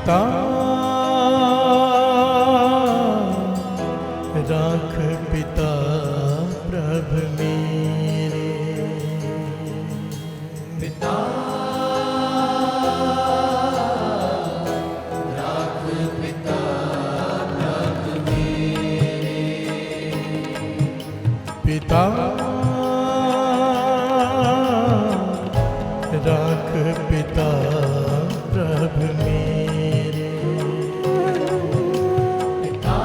पिता राख पिता प्रभ मेरे, पिता राख पिता प्रभ मेरे, पिता राख पिता प्रभ मेरे, पिता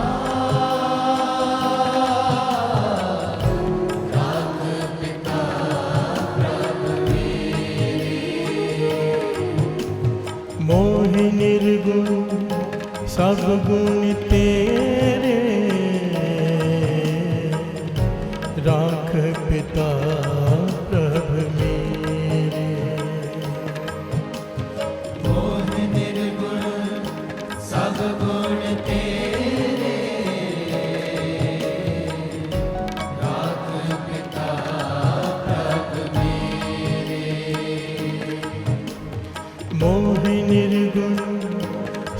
राख पिता प्रभ मेरे, मोह निर्गुण सब गुण तेरे, राख पिता प्रभ मेरे, मोह निर्गुण सब गुण तेरे, राख पिता प्रभ मेरे, मोह निर्गुण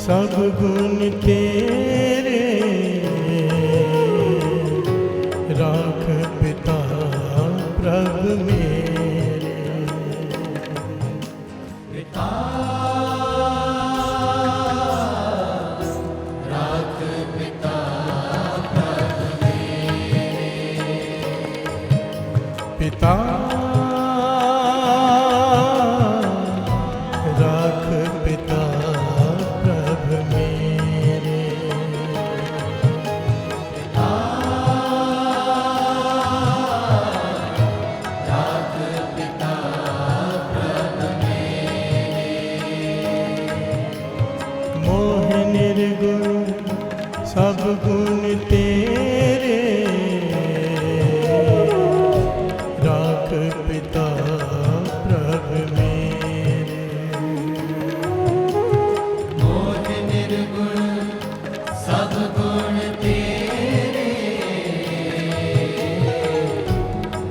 सब गुण तेरे, राख पिता प्रभ मेरे, पिता राख पिता प्रभ मेरे, पिता राख पिता प्रभ मेरे, पिता राख पिता प्रभ मेरे, मोह निर्गुण सब गुण तेरे, राख पिता प्रभ मेरे, मोह निर्गुण सब गुण तेरे,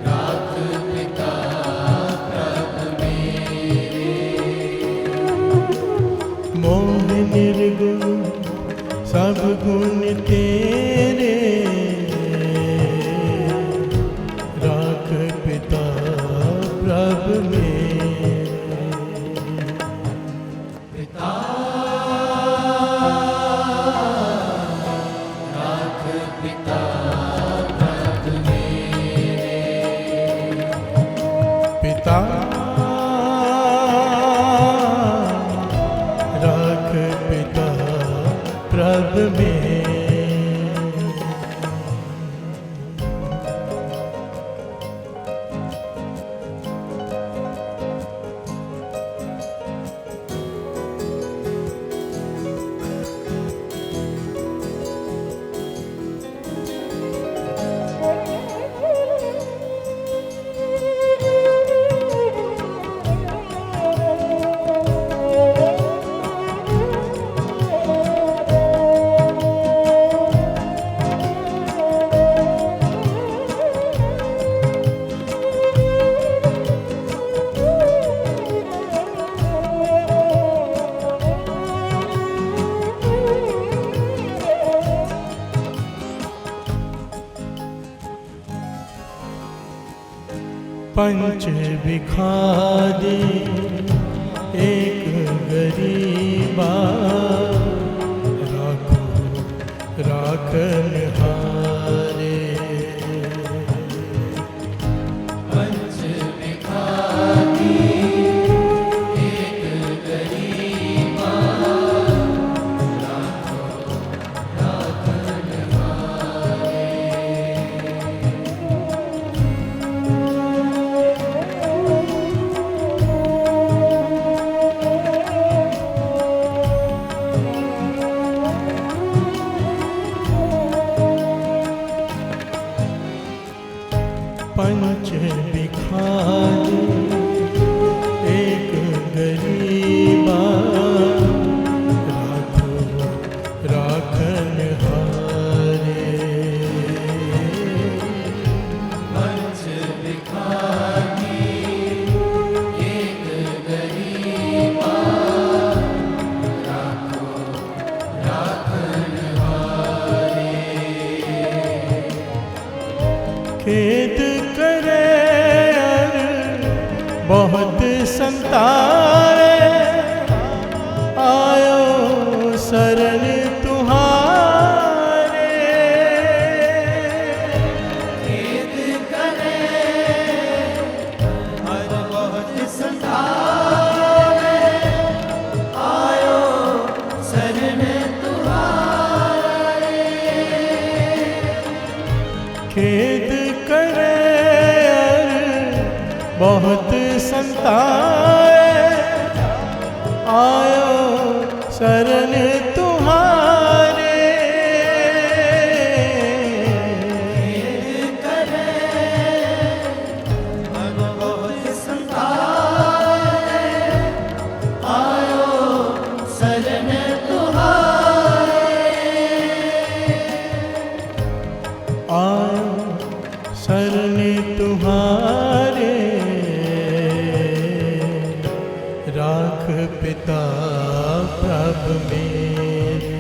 राख पिता प्रभ मेरे, मोह निर्गुण सब गुण तेरे, राख पिता प्रभ मेरे, पिता राख पिता प्रभ मेरे, पिता राख पिता प्रभ मेरे, पंच बिखारी एक गरीबा, राखो राखन हारे, पंच विखारी एक गरीबा, राखो राखन हारे, बहुत संताए, आयो शरण तुम्हारे। बहुत संताए, आयो शरण तुम्हारे। आयो शरण तुम्हारे, राख पिता प्रभु मेरे।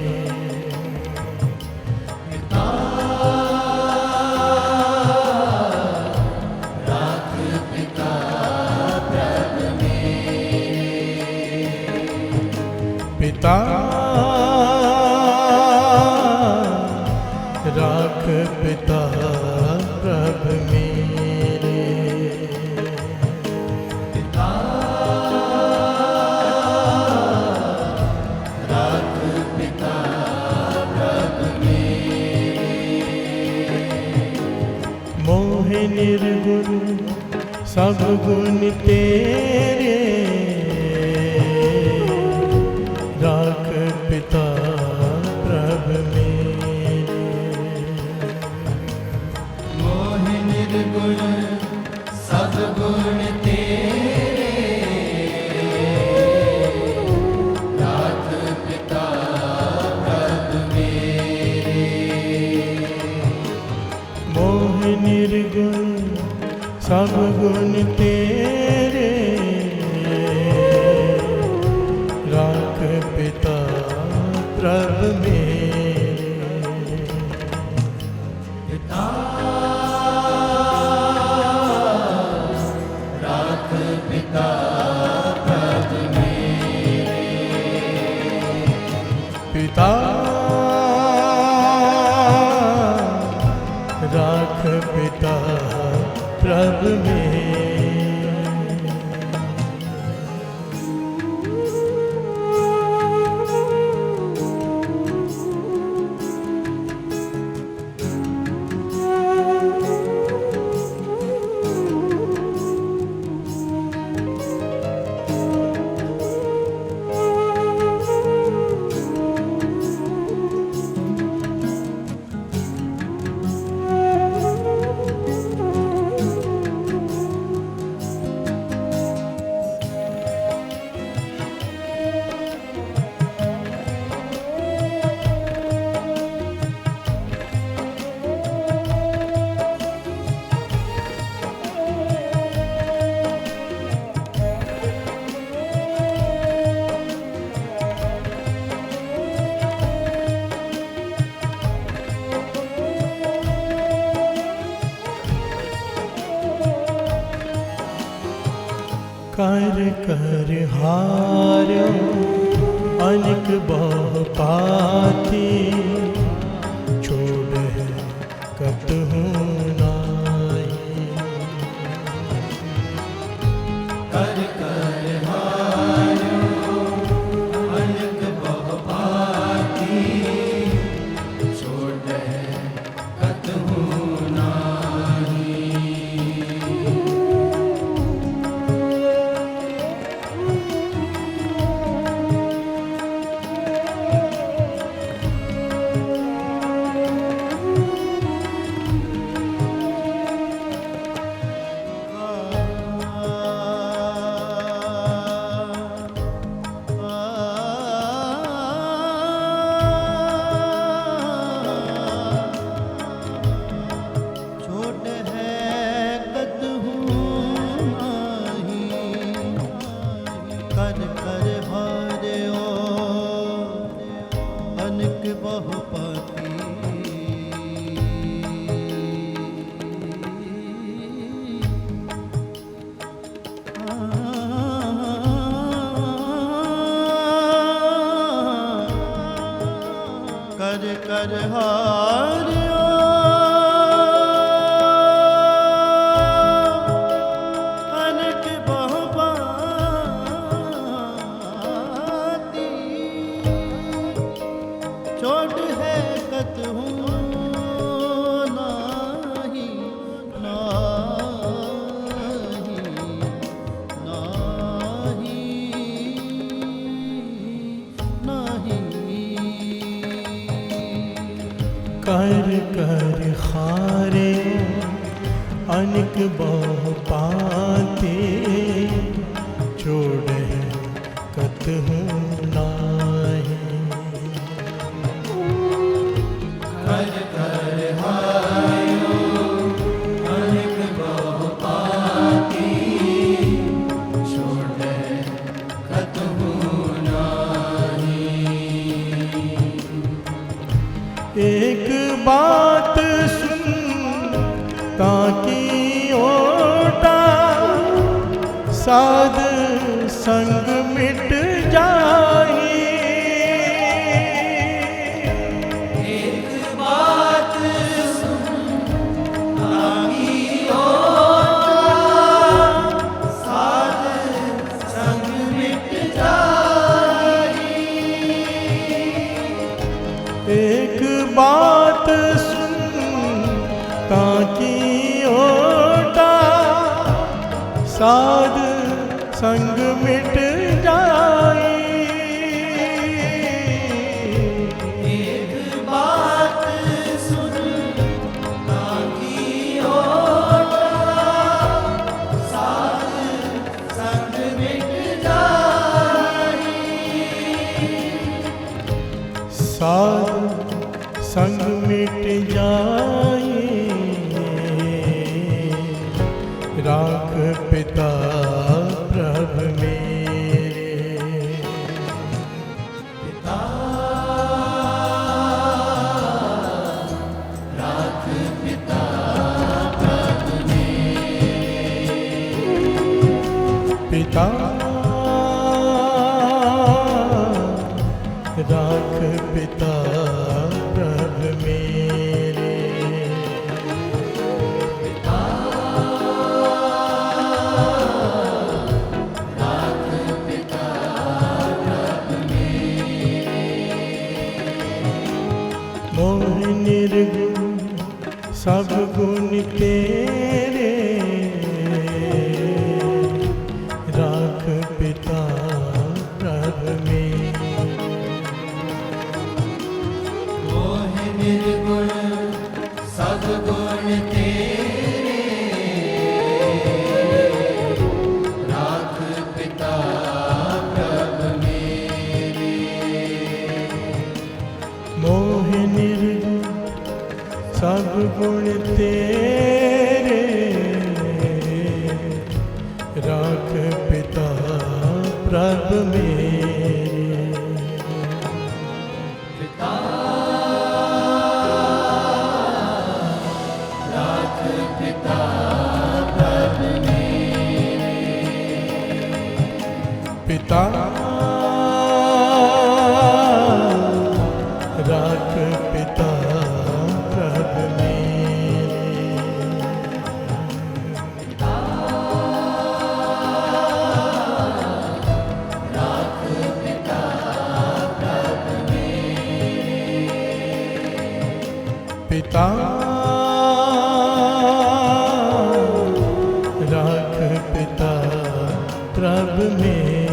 राख पिता प्रभु मेरे। पिता राख पिता प्रभु मेरे। पिता राख पिता प्रभु मेरे। मोह निर्गुण सब गुण तेरे, राख पिता प्रभु मेरे। मोह निर्गुण सब गुण तेरे, राख पिता प्रभु मेरे। मोह निर्गुण सब गुण तेरे, राख पिता प्रभु मेरे। पिता राख पिता प्रभु मेरे। पिता राख पिता प्रभु मेरे। कर कर हार्यो अनिक बहु पाती, छोड़ है कतहु नाई। कर कर हार्यो अनक बहु पाती, छोड़ कतहु नाहि। कर हार्यो अनक बहु पाती, छोड़ है कतहु नाही, नाही। कर कर हारे अनिक बहु पाते छोड़ कतहु नाही। कर कर हायो अनेक बहु पाती छोड़े कतहु नाही। एक बात सुन ताकि ओटा साध संग मिट जाए। एक बात सुन ताकि ओटा साध संग मिट जाए। एक बात सुन ताकि ओटा साध संग मिट जाए। एक बात सुन ताकि ओटा साध संग मिट जाए। साध संग मिट जाए राख पिता प्रभु मेरे। पिता राख पिता प्रभु मेरे। पिता राख पिता प्रभु मेरे। पिता राख पिता प्रभु मेरे। मोह निर्गुण सब गुण तेरे राख पिता प्रभु मेरे। मोह निर्गुण सब गुण तेरे राख पिता प्रभु मेरे। मोह निर्गुण सब गुण तेरे राख पिता प्रभु मेरे। पिता राख पिता प्रभु मेरे। पिता राख पिता प्रभु मेरे। पिता राख पिता प्रभु मेरे।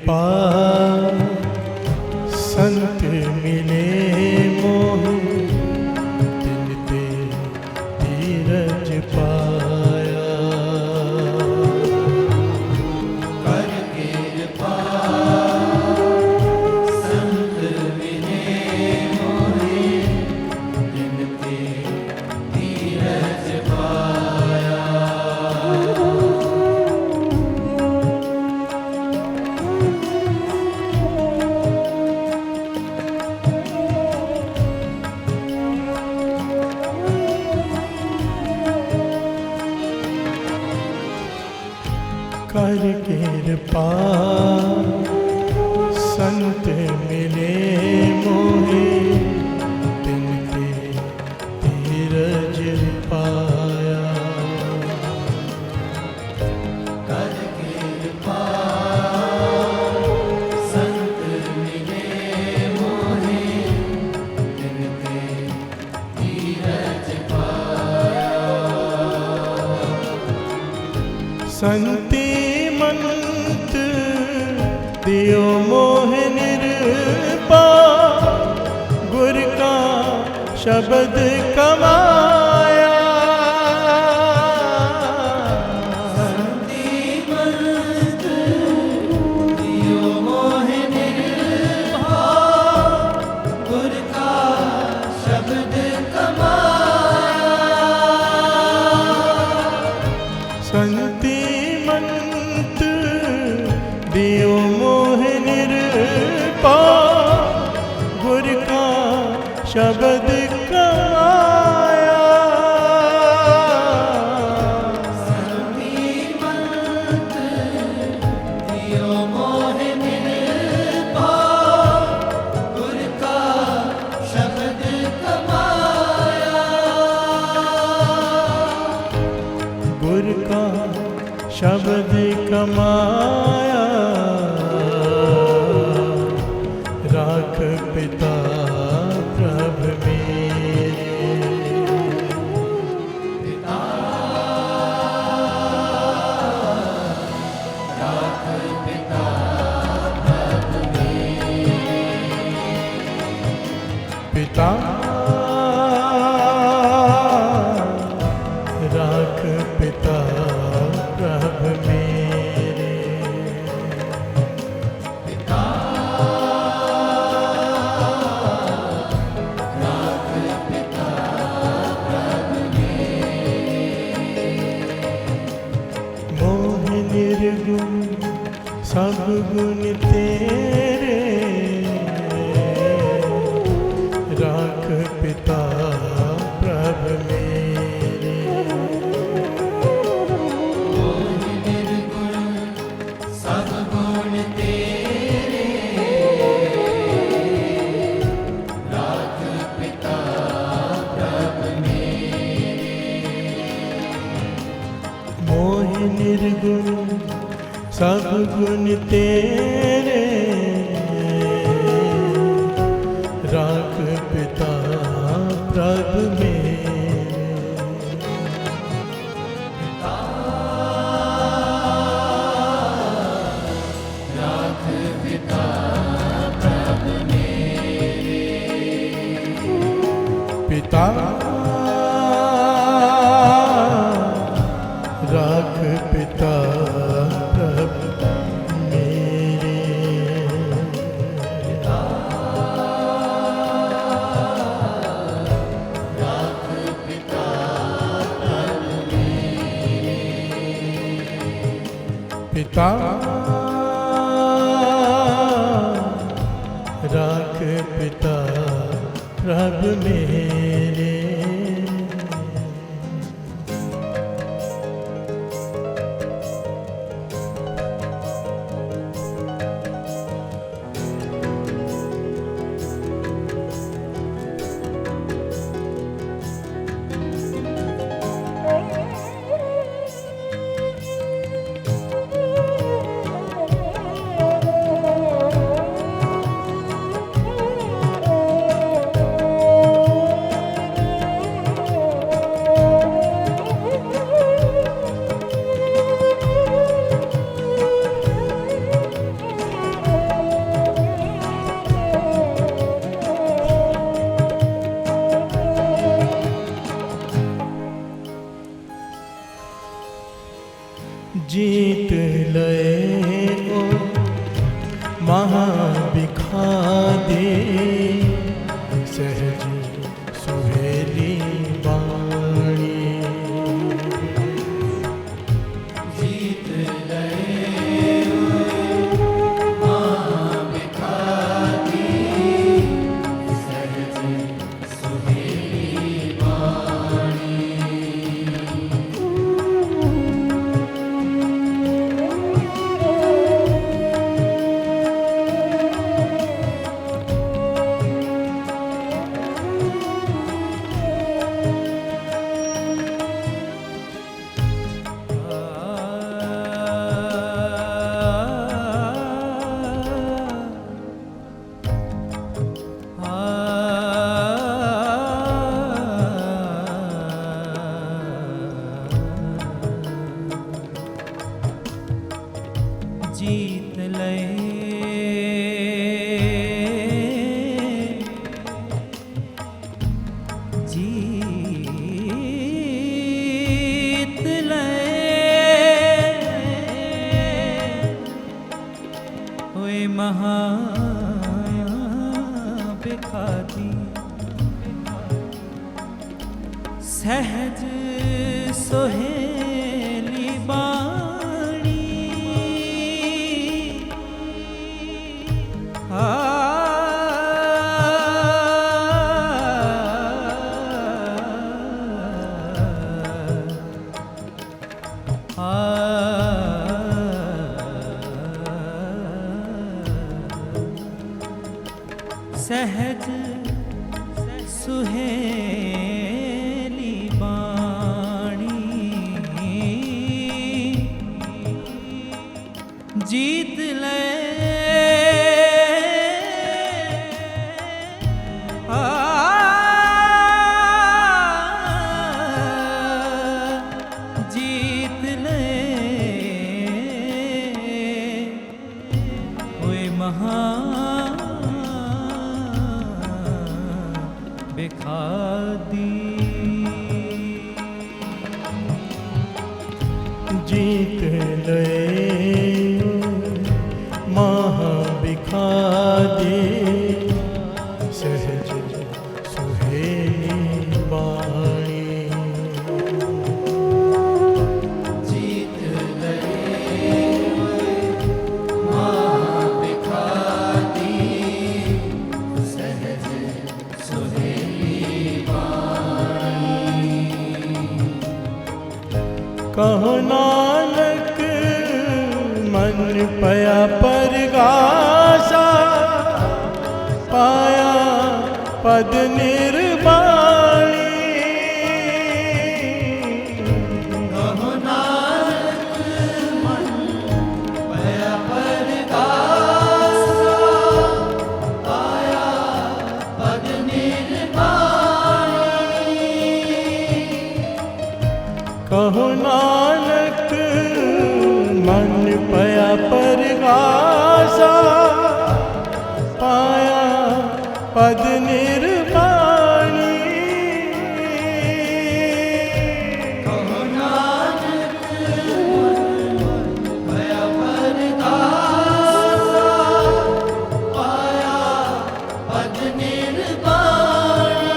कृपा संत मिले मोह तिन ते धीरज पाया। कर कृपा संत मिले मोहे तिन ते धीरज पाया। कर कृपा संत मिले मोहे तिन ते धीरज पाया। कर कृपा संत मिले मोहे तिन ते धीरज पाया। संति मंत दियो मोह निरपा गुर का शब्द कमाया। संतिमंत दियो मोह निर्भा गुर का शब्द कमाया। संति मंत दियो मोह निरपा गुर का शब्द कमाया। संतिमंत दियो मोह निर्भा गुर का शब्द कमाया। गुर का शब्द कमाया। राख पिता प्रभ मेरे। राख पिता प्रभ मेरे। पिता राख पिता प्रभ मेरे। पिता राख पिता प्रभ मेरे। मोह निर्गुण सब गुण तेरे। राख पिता प्रभ मेरे। मोह निर्गुण सब गुण तेरे। राख पिता प्रभ मेरे। मोह निर्गुण सब गुण तेरे। राख पिता प्रभ मेरे। राख पिता प्रभ मेरे। पिता राख पिता प्रभ मेरे। राख पिता प्रभ मेरे। पिता राख पिता प्रभ मेरे। जीत लए ओ महाबिखादी सहज सुहेली बाणी। जीत लए महाबिखारी सहज सुहेली वाणी। जीत ओए महाबिखादी सहज सोहेली बाणी। सहज सुहेली बाणी। जीत ले जीत ले ओए महाबिखादी। जीत लए महाबिखादी सहज सुहेली बाणी। जीत लए महाबिखारी सहज सुहेली वाणी। कहो नानक मन पया परगासा पाया पद निर्वाणी। कहो नानक मन पया परगासा पाया पद निर्वाणी। कहो नानक मन पया परगासा पाया पद निर्वाणी। कहो नानक मन पया परगासा पाया पद निर्वाणी।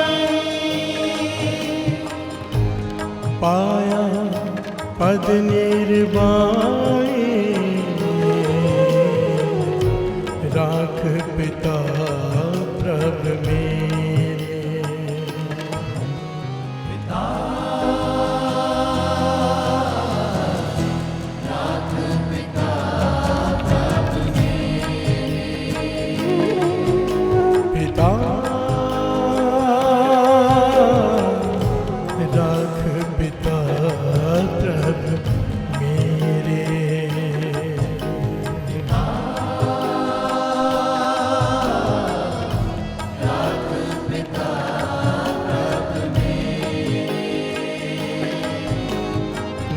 पाया पद निर्वाणी। राख पिता प्रभ मेरे। पिता राख पिता प्रभ पिता राख पिता प्रभ मेरे। राख पिता प्रभ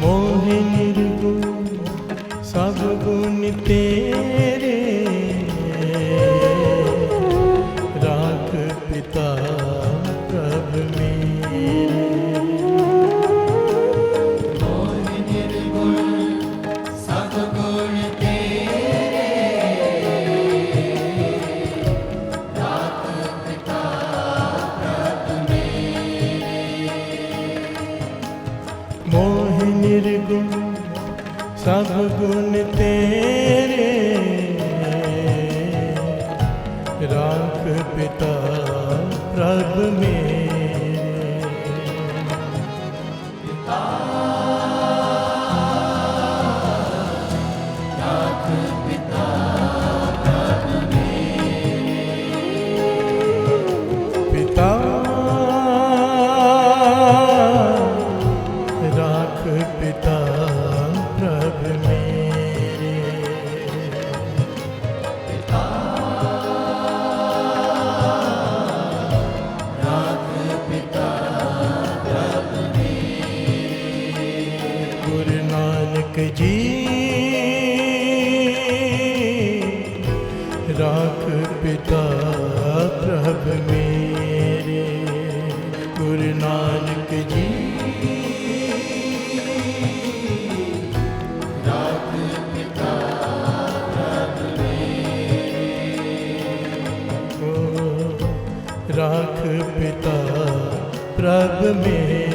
मोह निर्गुण सब गुण तेरे। राख पिता प्रभ मेरे। मोह निर्गुण सब गुण तेरे राख पिता प्रभु मेरे। राख पिता प्रभु पिता राख पिता प्रभु मेरे। राख पिता प्रभु गुरु नानक जी राख पिता प्रभु मेरे। गुरु नानक जी राख पिता प्रभु ओ राख पिता प्रभु मेरे।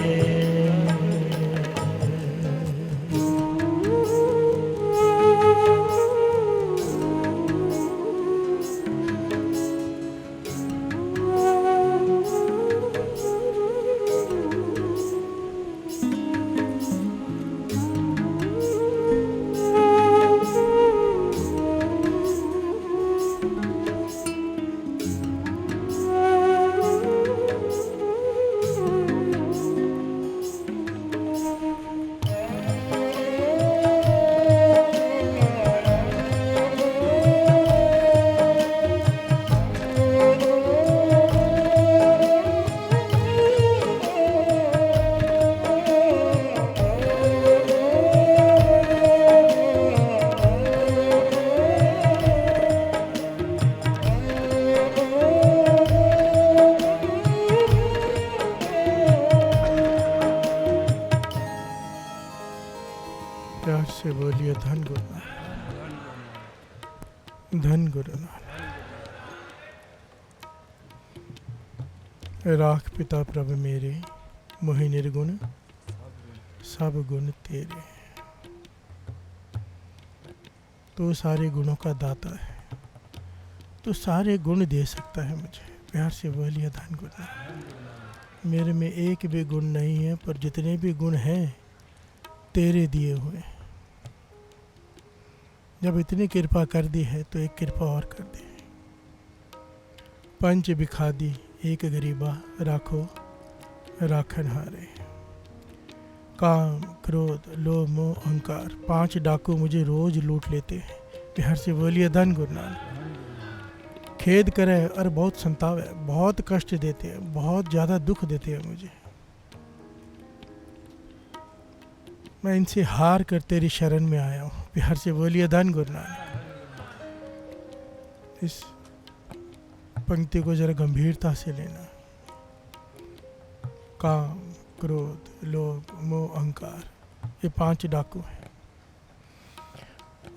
प्यार से बोलिए धन गुरु नानक, धन गुरु नानक। राख पिता प्रभु मेरे, मोहि निर्गुण सब गुण तेरे। तू सारे गुणों का दाता है, तू सारे गुण दे सकता है मुझे। प्यार से बोलिए धन गुरु नानक। मेरे में एक भी गुण नहीं है, पर जितने भी गुण हैं तेरे दिए हुए। जब इतनी कृपा कर दी है तो एक कृपा और कर दे। पंच बिखादी एक गरीबा राखो राखन हारे। काम क्रोध लोभ मोह अहंकार 5 डाकू मुझे रोज लूट लेते हैं। प्यार से बोलिए धन गुरु नानक। खेद करे और बहुत संतावे, बहुत कष्ट देते हैं, बहुत ज़्यादा दुख देते हैं मुझे। मैं इनसे हार कर तेरी शरण में आया हूँ। प्यार से बोलिए धन गुरु नानक। इस पंक्ति को जरा गंभीरता से लेना। काम क्रोध लोभ मोह अहंकार ये 5 डाकू हैं।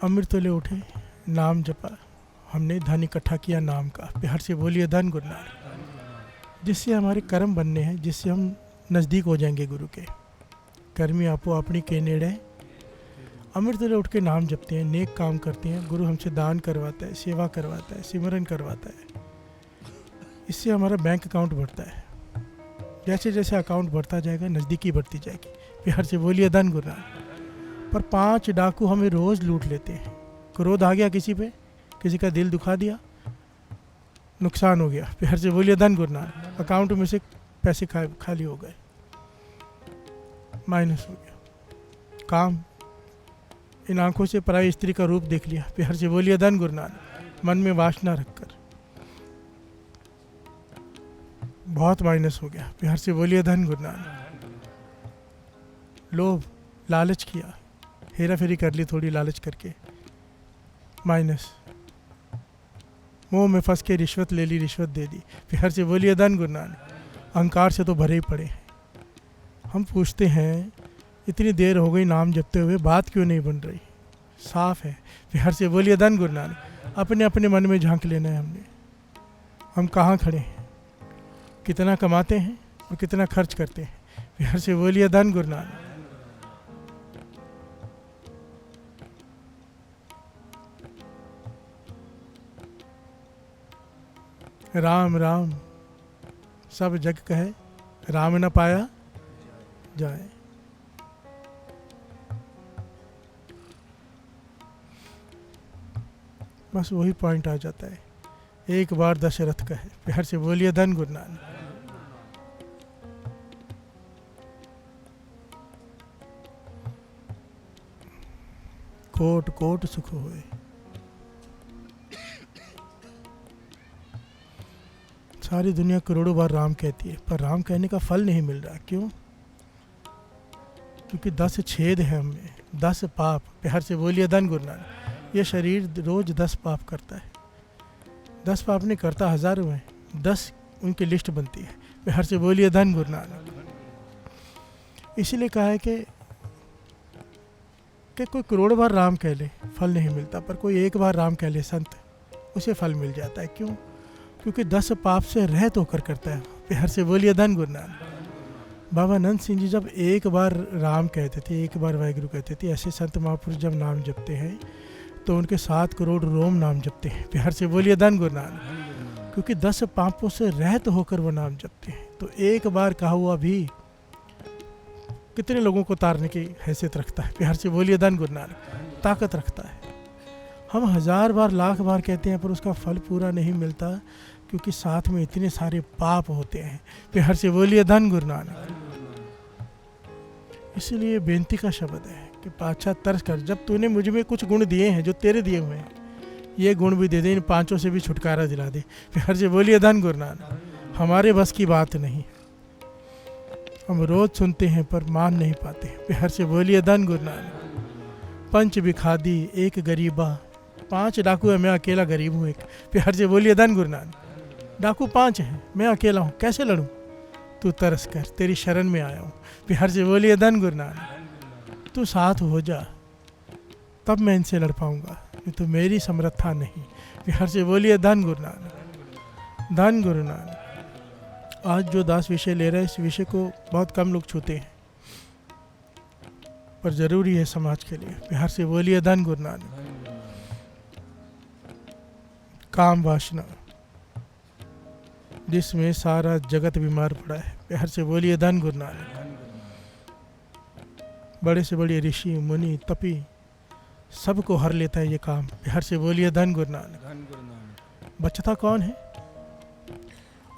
अमृत ले उठे, नाम जपा, हमने धन इकट्ठा किया नाम का। प्यार से बोलिए धन गुरु नानक। जिससे हमारे कर्म बनने हैं, जिससे हम नज़दीक हो जाएंगे गुरु के। कर्मी आपो अपनी के नेड़े। अमृत ले उठ के नाम जपते हैं, नेक काम करते हैं, गुरु हमसे दान करवाता है, सेवा करवाता है, सिमरन करवाता है। इससे हमारा बैंक अकाउंट बढ़ता है। जैसे जैसे अकाउंट बढ़ता जाएगा नज़दीकी बढ़ती जाएगी। प्यार से बोलिए धन गुरु नानक। पर 5 डाकू हमें रोज़ लूट लेते हैं। क्रोध आ गया किसी पे, किसी का दिल दुखा दिया, नुकसान हो गया। प्यार से बोलिए धन गुरु नानक। अकाउंट में से पैसे खाली हो गए, माइनस हो गया। काम, इन आंखों से पराई स्त्री का रूप देख लिया। प्यार से बोलिए धन गुरु नानक। मन में वासना रखकर बहुत माइनस हो गया। प्यार से बोलिए धन गुरु नानक। लोभ लालच किया, हेरा फेरी कर ली थोड़ी लालच करके, माइनस। मोह में फंस के रिश्वत ले ली, रिश्वत दे दी। प्यार से बोलिए धन गुरु नानक। अहंकार से तो भरे ही पड़े हैं। हम पूछते हैं इतनी देर हो गई नाम जपते हुए, बात क्यों नहीं बन रही? साफ है। प्यार से बोलिए धन गुरु नानक। अपने अपने मन में झांक लेना है हमने। हम कहाँ खड़े हैं, कितना कमाते हैं और कितना खर्च करते हैं। प्यार से बोलिए धन गुरु नानक। राम राम सब जग कहे, राम न पाया जाए। बस वही पॉइंट आ जाता है, एक बार दशरथ कहे। प्यार से बोलिए धन गुरु नानक। कोट कोट सुख होए। सारी दुनिया करोड़ों बार राम कहती है, पर राम कहने का फल नहीं मिल रहा। क्यों? क्योंकि 10 छेद है हमें, 10 पाप। प्यार से बोलिए धन गुरु नानक। ये शरीर रोज 10 पाप करता है। 10 पाप नहीं करता, हजारों हैं, 10 उनकी लिस्ट बनती है। प्यार से बोलिए धन गुरु नानक। इसीलिए कहा है कि कोई करोड़ बार राम कह ले फल नहीं मिलता, पर कोई एक बार राम कह ले संत, उसे फल मिल जाता है। क्यों? क्योंकि 10 पाप से रहित होकर करता है। प्यार से बोलिए धन गुरु नानक। बाबा नंद सिंह जी जब एक बार राम कहते थे, एक बार वाहिगुरु कहते थे, ऐसे संत महापुरुष जब नाम जपते हैं तो उनके 7 करोड़ रोम नाम जपते हैं। प्यार से बोलिए धन गुरु नानक। क्योंकि 10 पापों से रहित होकर वो नाम जपते हैं। तो एक बार कहा हुआ भी कितने लोगों को तारने की हैसियत रखता है। प्यार से बोलिए धन गुरु नानक। ताकत रखता है। हम 1000 बार लाख बार कहते हैं पर उसका फल पूरा नहीं मिलता, क्योंकि साथ में इतने सारे पाप होते हैं। प्यार से बोलिए धन गुरु नानक। इसलिए बेनती का शब्द है कि पाछा तरस कर, जब तूने मुझ में कुछ गुण दिए हैं जो तेरे दिए हुए हैं, ये गुण भी दे दे, इन 5 से भी छुटकारा दिला दे। प्यार से बोलिए धन गुरु नानक। हमारे बस की बात नहीं, हम रोज सुनते हैं पर मान नहीं पाते। प्यार से बोलिए धन गुरु नानक। 5 भिखारी 1 गरीबा, 5 डाकू है, मैं अकेला गरीब हूँ एक। प्यार से बोलिए धन गुरु नानक। डाकू 5 हैं, मैं अकेला हूँ, कैसे लड़ूं? तू तरस कर, तेरी शरण में आया हूँ। प्यार से बोलिए धन गुरु नानक। तू साथ हो जा, तब मैं इनसे लड़ पाऊंगा, ये तो मेरी समर्था नहीं। प्यार से बोलिए धन गुरु नानक। धन गुरु नानक। आज जो 10 विषय ले रहे हैं, इस विषय को बहुत कम लोग छूते हैं, पर जरूरी है समाज के लिए। प्यार से बोलिए धन गुरु नानक। काम वासना, जिसमें सारा जगत बीमार पड़ा है। प्यार से बोलिए धन गुरु नानक। बड़े से बड़े ऋषि मुनि तपी सबको हर लेता है ये काम। प्यार से बोलिए धन गुरु नानक। बचता कौन है?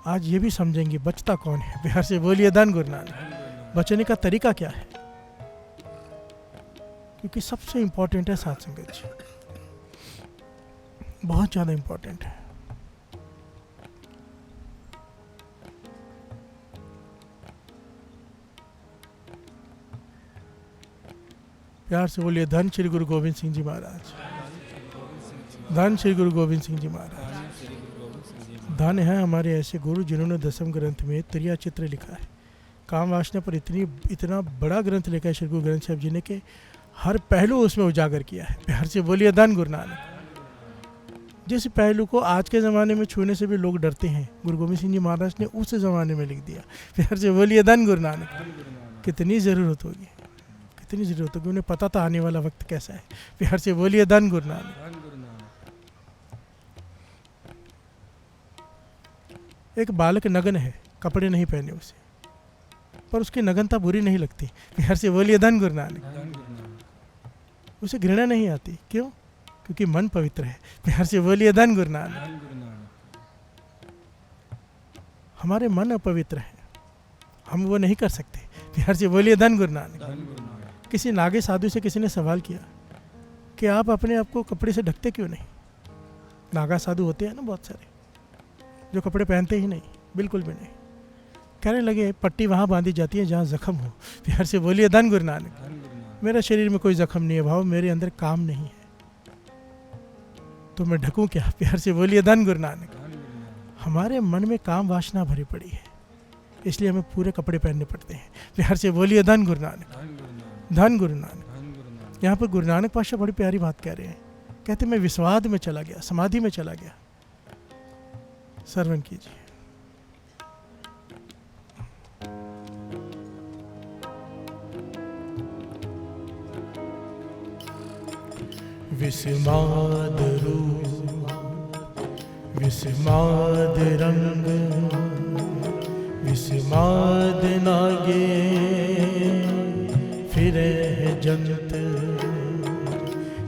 आज ये भी समझेंगे बचता कौन है। प्यार से बोलिए धन गुरु नानक। बचने का तरीका क्या है? क्योंकि सबसे इंपॉर्टेंट है साथ संगत जी, बहुत ज़्यादा इंपॉर्टेंट है। प्यार से बोलिए धन श्री गुरु गोविंद सिंह जी महाराज। धन श्री गुरु गोविंद सिंह जी महाराज। धन है हमारे ऐसे गुरु जिन्होंने 10वें ग्रंथ में त्रिया चित्र लिखा है। काम वासना पर इतना बड़ा ग्रंथ लिखा है श्री गुरु ग्रंथ साहिब जी ने, कि हर पहलू उसमें उजागर किया है। प्यार से बोलिए धन गुरु नानक। जिस पहलू को आज के ज़माने में छूने से भी लोग डरते हैं, गुरु गोविंद सिंह जी महाराज ने उस ज़माने में लिख दिया। प्यार से बोलिए धन गुरु नानक। कितनी ज़रूरत होगी, कितनी ज़रूरत होगी, उन्हें पता था आने वाला वक्त कैसा है। प्यार से बोलिए धन गुरु नानक। एक बालक नग्न है, कपड़े नहीं पहने उसे, पर उसकी नग्नता बुरी नहीं लगती। प्यार से बोलिए धन गुरु नानक। उसे घृणा नहीं आती। क्यों? क्योंकि मन पवित्र है। प्यार से बोलिए धन गुरु नानक। हमारे मन अपवित्र है, हम वो नहीं कर सकते। प्यार से बोलिए धन गुरु नानक। किसी नागे साधु से किसी ने सवाल किया कि आप अपने आप को कपड़े से ढकते क्यों नहीं? नागा साधु होते हैं ना बहुत सारे, जो कपड़े पहनते ही नहीं, बिल्कुल भी नहीं। कहने लगे पट्टी वहाँ बांधी जाती है जहाँ जख्म हो। प्यार से बोलिए धन गुरु नानक। मेरा शरीर में कोई जख्म नहीं है भाव, मेरे अंदर काम नहीं है, तो मैं ढकूं क्या? प्यार से बोलिए धन गुरु नानक। हमारे मन में काम वासना भरी पड़ी है, इसलिए हमें पूरे कपड़े पहनने पड़ते हैं। प्यार से बोलिए धन गुरु नानक। धन गुरु नानक। यहाँ पर गुरु नानक पातशाह बड़ी प्यारी बात कह रहे हैं। कहते मैं विस्वाद में चला गया, समाधि में चला गया। श्रवण कीजिए। विस्माद रूप विस्माद रंग विस्माद नागे फिरे जंत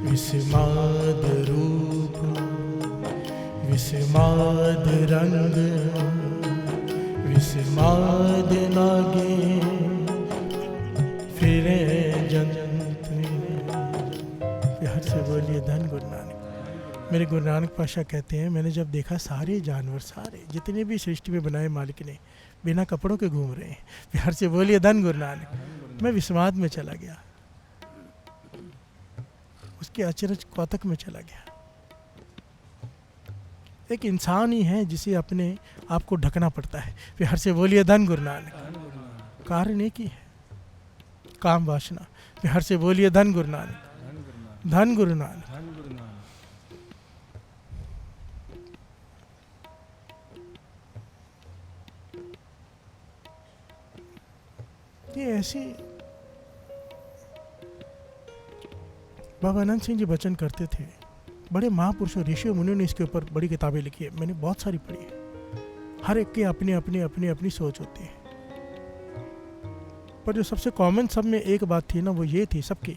विस्माद रूप विस्माद रंग विस्माद नागे फिरे जंत। प्यार से बोलिए धन गुरु नानक। मेरे गुरु नानक पाशाह कहते हैं, मैंने जब देखा सारे जानवर, सारे जितने भी सृष्टि में बनाए मालिक ने, बिना कपड़ों के घूम रहे हैं। प्यार से बोलिए धन गुरु नानक। मैं विस्माद में चला गया, उसके अचरज कौतक में चला गया। एक इंसान ही है जिसे अपने आप को ढकना पड़ता है। प्यार से बोलिए धन गुरु नानक। कारण एक ही है, काम वासना। प्यार से बोलिए धन गुरु नानक। धन गुरु नानक। ये ऐसी बाबा आनंद सिंह जी वचन करते थे। बड़े महापुरुषों ऋषियों मुनियों ने इसके ऊपर बड़ी किताबें लिखी है, मैंने बहुत सारी पढ़ी है। हर एक के अपनी अपनी अपनी अपनी सोच होती है, पर जो सबसे कॉमन सब में एक बात थी ना, वो ये थी सबकी,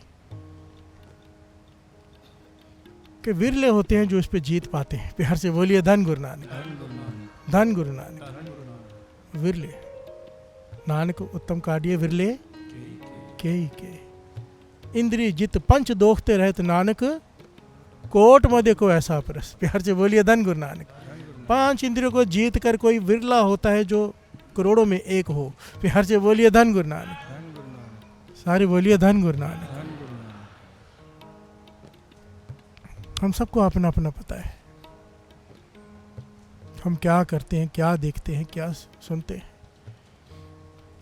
कि विरले होते हैं जो इस पे जीत पाते हैं। प्यार से बोलिए धन गुरु नानक। धन गुरु नानक। विरले नानक उत्तम काढ़िए विरले के इंद्रिय जित पंच दोखते रहत नानक कोट मदे को ऐसा परस। प्यार से बोलिए धन गुरु नानक। 5 इंद्रियों को जीत कर कोई विरला होता है जो करोड़ों में एक हो। प्यार से बोलिए धन गुरु नानक। सारे बोलिए धन गुरु नानक। हम सबको अपना अपना पता है, हम क्या करते हैं, क्या देखते हैं, क्या सुनते हैं,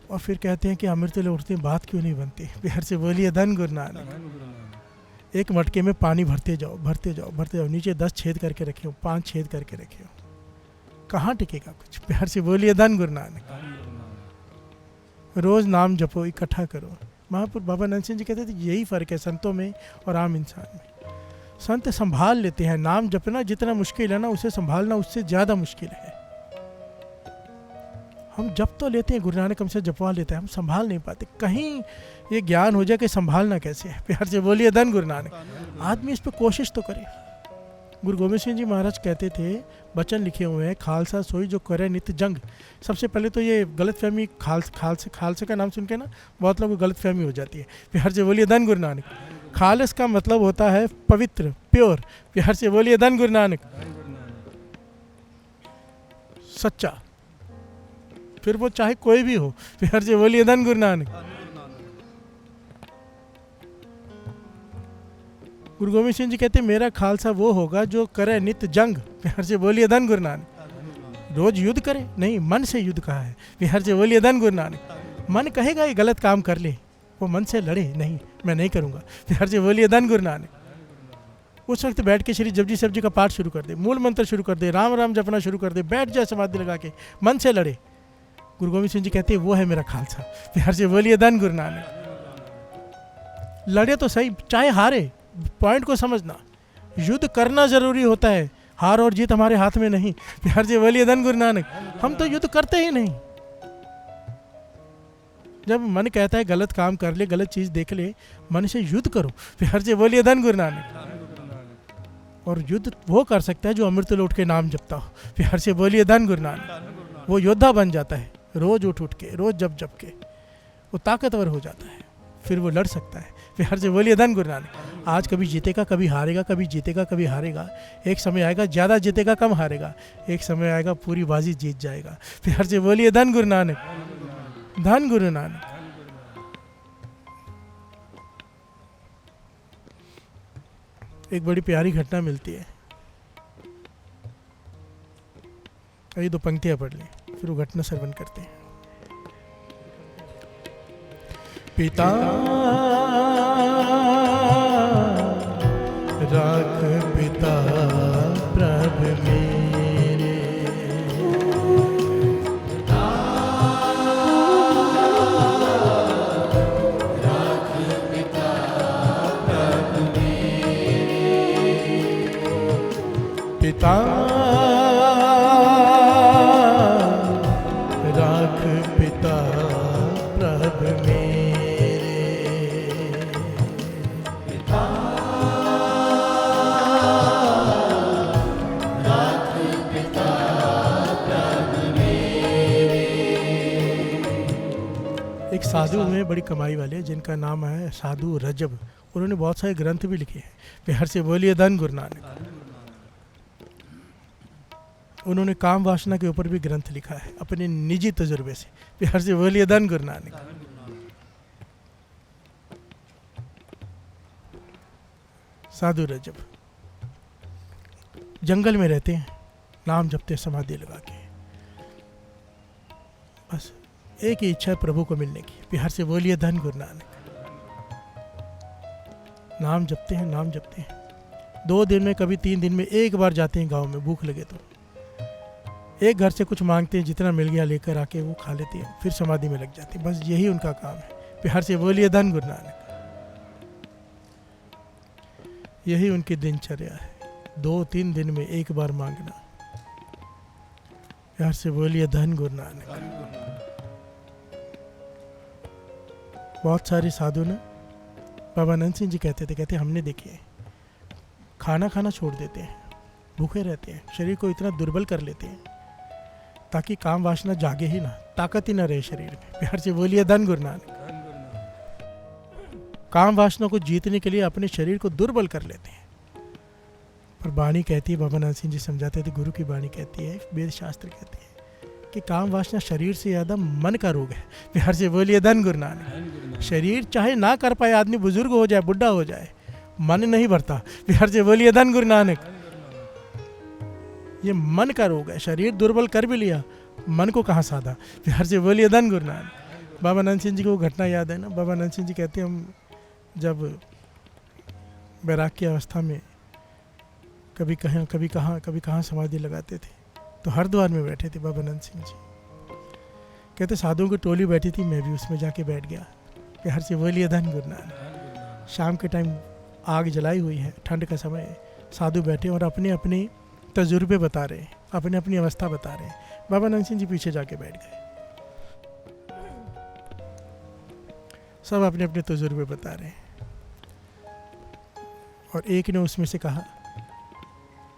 और फिर कहते हैं कि अमृत ले उठते हैं, बात क्यों नहीं बनती। प्यार से बोलिए धन गुरु नानक। एक मटके में पानी भरते जाओ भरते जाओ भरते जाओ, नीचे 10 छेद करके रखे हो, 5 छेद करके रखे हो, कहाँ टिकेगा कुछ। प्यार से बोलिए धन गुरु नानक। रोज नाम जपो, इकट्ठा करो। महापुरुष बाबा आनंद सिंह जी कहते थे यही फर्क है संतों में और आम इंसान में। संत संभाल लेते हैं, नाम जपना जितना मुश्किल है ना, उसे संभालना उससे ज़्यादा मुश्किल है। हम जप तो लेते हैं, गुरु नानक हमसे जपवा लेते हैं, हम संभाल नहीं पाते। कहीं ये ज्ञान हो जाए कि संभालना कैसे है। प्यार से बोलिए धन गुरु नानक। आदमी इस पर कोशिश तो करे। गुरु गोविंद सिंह जी महाराज कहते थे, वचन लिखे हुए हैं, खालसा सोई जो करे नित्य जंग। सबसे पहले तो ये गलतफहमी, खालसे का नाम सुन के ना बहुत लोगों को गलतफहमी हो जाती है। प्यार से बोलिए धन गुरु नानक। खालिस का मतलब होता है पवित्र, प्योर। प्यार से बोलिए धन गुरु नानक। सच्चा, फिर वो चाहे कोई भी हो। प्यार से बोलिए धन गुरु नानक। गुरु गोविंद सिंह जी कहते हैं मेरा खालसा वो होगा जो करे नित्य जंग। प्यार से बोलिए धन गुरु नानक। रोज युद्ध करे नहीं, मन से युद्ध कहा है। प्यार से बोलिए धन गुरु नानक। मन कहेगा ये गलत काम कर ले, वो मन से लड़े नहीं, मैं नहीं करूंगा। प्यार से बोलिए धन गुरु नानक। उस वक्त बैठ के श्री जपजी साहब जी का पाठ शुरू कर दे, मूल मंत्र शुरू कर दे, राम राम जपना शुरू कर दे, बैठ जाए समाधि लगा के, मन से लड़े। गुरु गोविंद सिंह जी कहते हैं वो है मेरा खालसा। प्यार से बोलिए धन गुरु नानक। लड़े तो सही, चाहे हारे, पॉइंट को समझना। युद्ध करना जरूरी होता है, हार और जीत हमारे हाथ में नहीं। प्यार से बोलिए धन गुरु नानक। हम तो युद्ध करते ही नहीं। जब मन कहता है गलत काम कर ले, गलत चीज देख ले, मन से युद्ध करो। प्यार से बोलिए धन गुरु नानक। और युद्ध वो कर सकता है जो अमृत लौट के नाम जपता हो। प्यार से बोलिए धन गुरु नानक। वो योद्धा बन जाता है, रोज उठ उठ के, रोज जप जप के वो ताकतवर हो जाता है, फिर वो लड़ सकता है। प्यार से बोलिए धन गुरु नानक। आज कभी जीतेगा, कभी हारेगा, कभी जीतेगा, कभी हारेगा। एक समय आएगा ज़्यादा जीतेगा, कम हारेगा। एक समय आएगा पूरी बाजी जीत जाएगा। प्यार से बोलिए धन गुरु नानक। धन गुरु नानक। एक बड़ी प्यारी घटना मिलती है, ये 2 पंक्तियां पढ़ लें, फिर वो घटना श्रवण करते हैं। पिता राख पिता प्रभ मेरे, राख पिता प्रभु मेरे, पिता एक साधु हुए बड़ी कमाई वाले, जिनका नाम है साधु रजब। उन्होंने बहुत सारे ग्रंथ भी लिखे हैं। बिहार से बोलिए धन गुरु नानक। उन्होंने काम वासना के ऊपर भी ग्रंथ लिखा है अपने निजी तजुर्बे से। बिहार से बोलिए धन गुरु नानक। साधु रजब जंगल में रहते हैं, नाम जपते समाधि लगा के। बस एक ही इच्छा है प्रभु को मिलने की। बिहार से बोलिए धन गुरु नानक। नाम जपते हैं, नाम जपते हैं। 2 दिन में, कभी 3 दिन में एक बार जाते हैं गांव में, भूख लगे तो एक घर से कुछ मांगते हैं, जितना मिल गया लेकर आके वो खा लेते हैं, फिर समाधि में लग जाते हैं। बस यही उनका काम है। बिहार से बोलिए धन गुरु नानक। यही उनकी दिनचर्या है, 2-3 दिन में एक बार मांगना। बिहार से बोलिए धन गुरु नानक। बहुत सारे साधु ने, बाबा नंद सिंह जी कहते हमने देखे हैं, खाना खाना छोड़ देते हैं, भूखे रहते हैं, शरीर को इतना दुर्बल कर लेते हैं ताकि काम वासना जागे ही ना, ताकत ही ना रहे शरीर में। बिहार से बोलिए धन गुरु नानक। काम वासना को जीतने के लिए अपने शरीर को दुर्बल कर लेते हैं। पर वाणी कहती है, बाबा नंद सिंह जी समझाते थे, गुरु की वाणी कहती है, वेद शास्त्र कहती है कि काम वासना शरीर से ज़्यादा मन का रोग है। बिहार से बोलिए धन गुरु नानक। शरीर चाहे ना कर पाए, आदमी बुजुर्ग हो जाए, बुढ़ा हो जाए, मन नहीं भरता। बिहार से बोलिए धन गुरु नानक। ये मन का रोग है, शरीर दुर्बल कर भी लिया, मन को कहाँ साधा। बिहार से बोलिए धन गुरु नानक। बाबा नंद सिंह जी को घटना याद है ना। बाबा नंद सिंह जी कहते हैं, हम जब बैराग की अवस्था में कभी कहाँ समाधि लगाते थे, तो हरिद्वार में बैठे थे बाबा नंद सिंह जी। कहते साधुओं की टोली बैठी थी, मैं भी उसमें जाके बैठ गया। बिहार से बोलिए धन गुरु नानक। शाम के टाइम आग जलाई हुई है, ठंड का समय है, साधु बैठे और अपने अपने तजुर्बे बता रहे हैं, अपने अपनी अवस्था बता रहे हैं। बाबा नंद सिंह जी पीछे जाके बैठ गए, सब अपने अपने तजुर्बे बता रहे हैं। और एक ने उसमें से कहा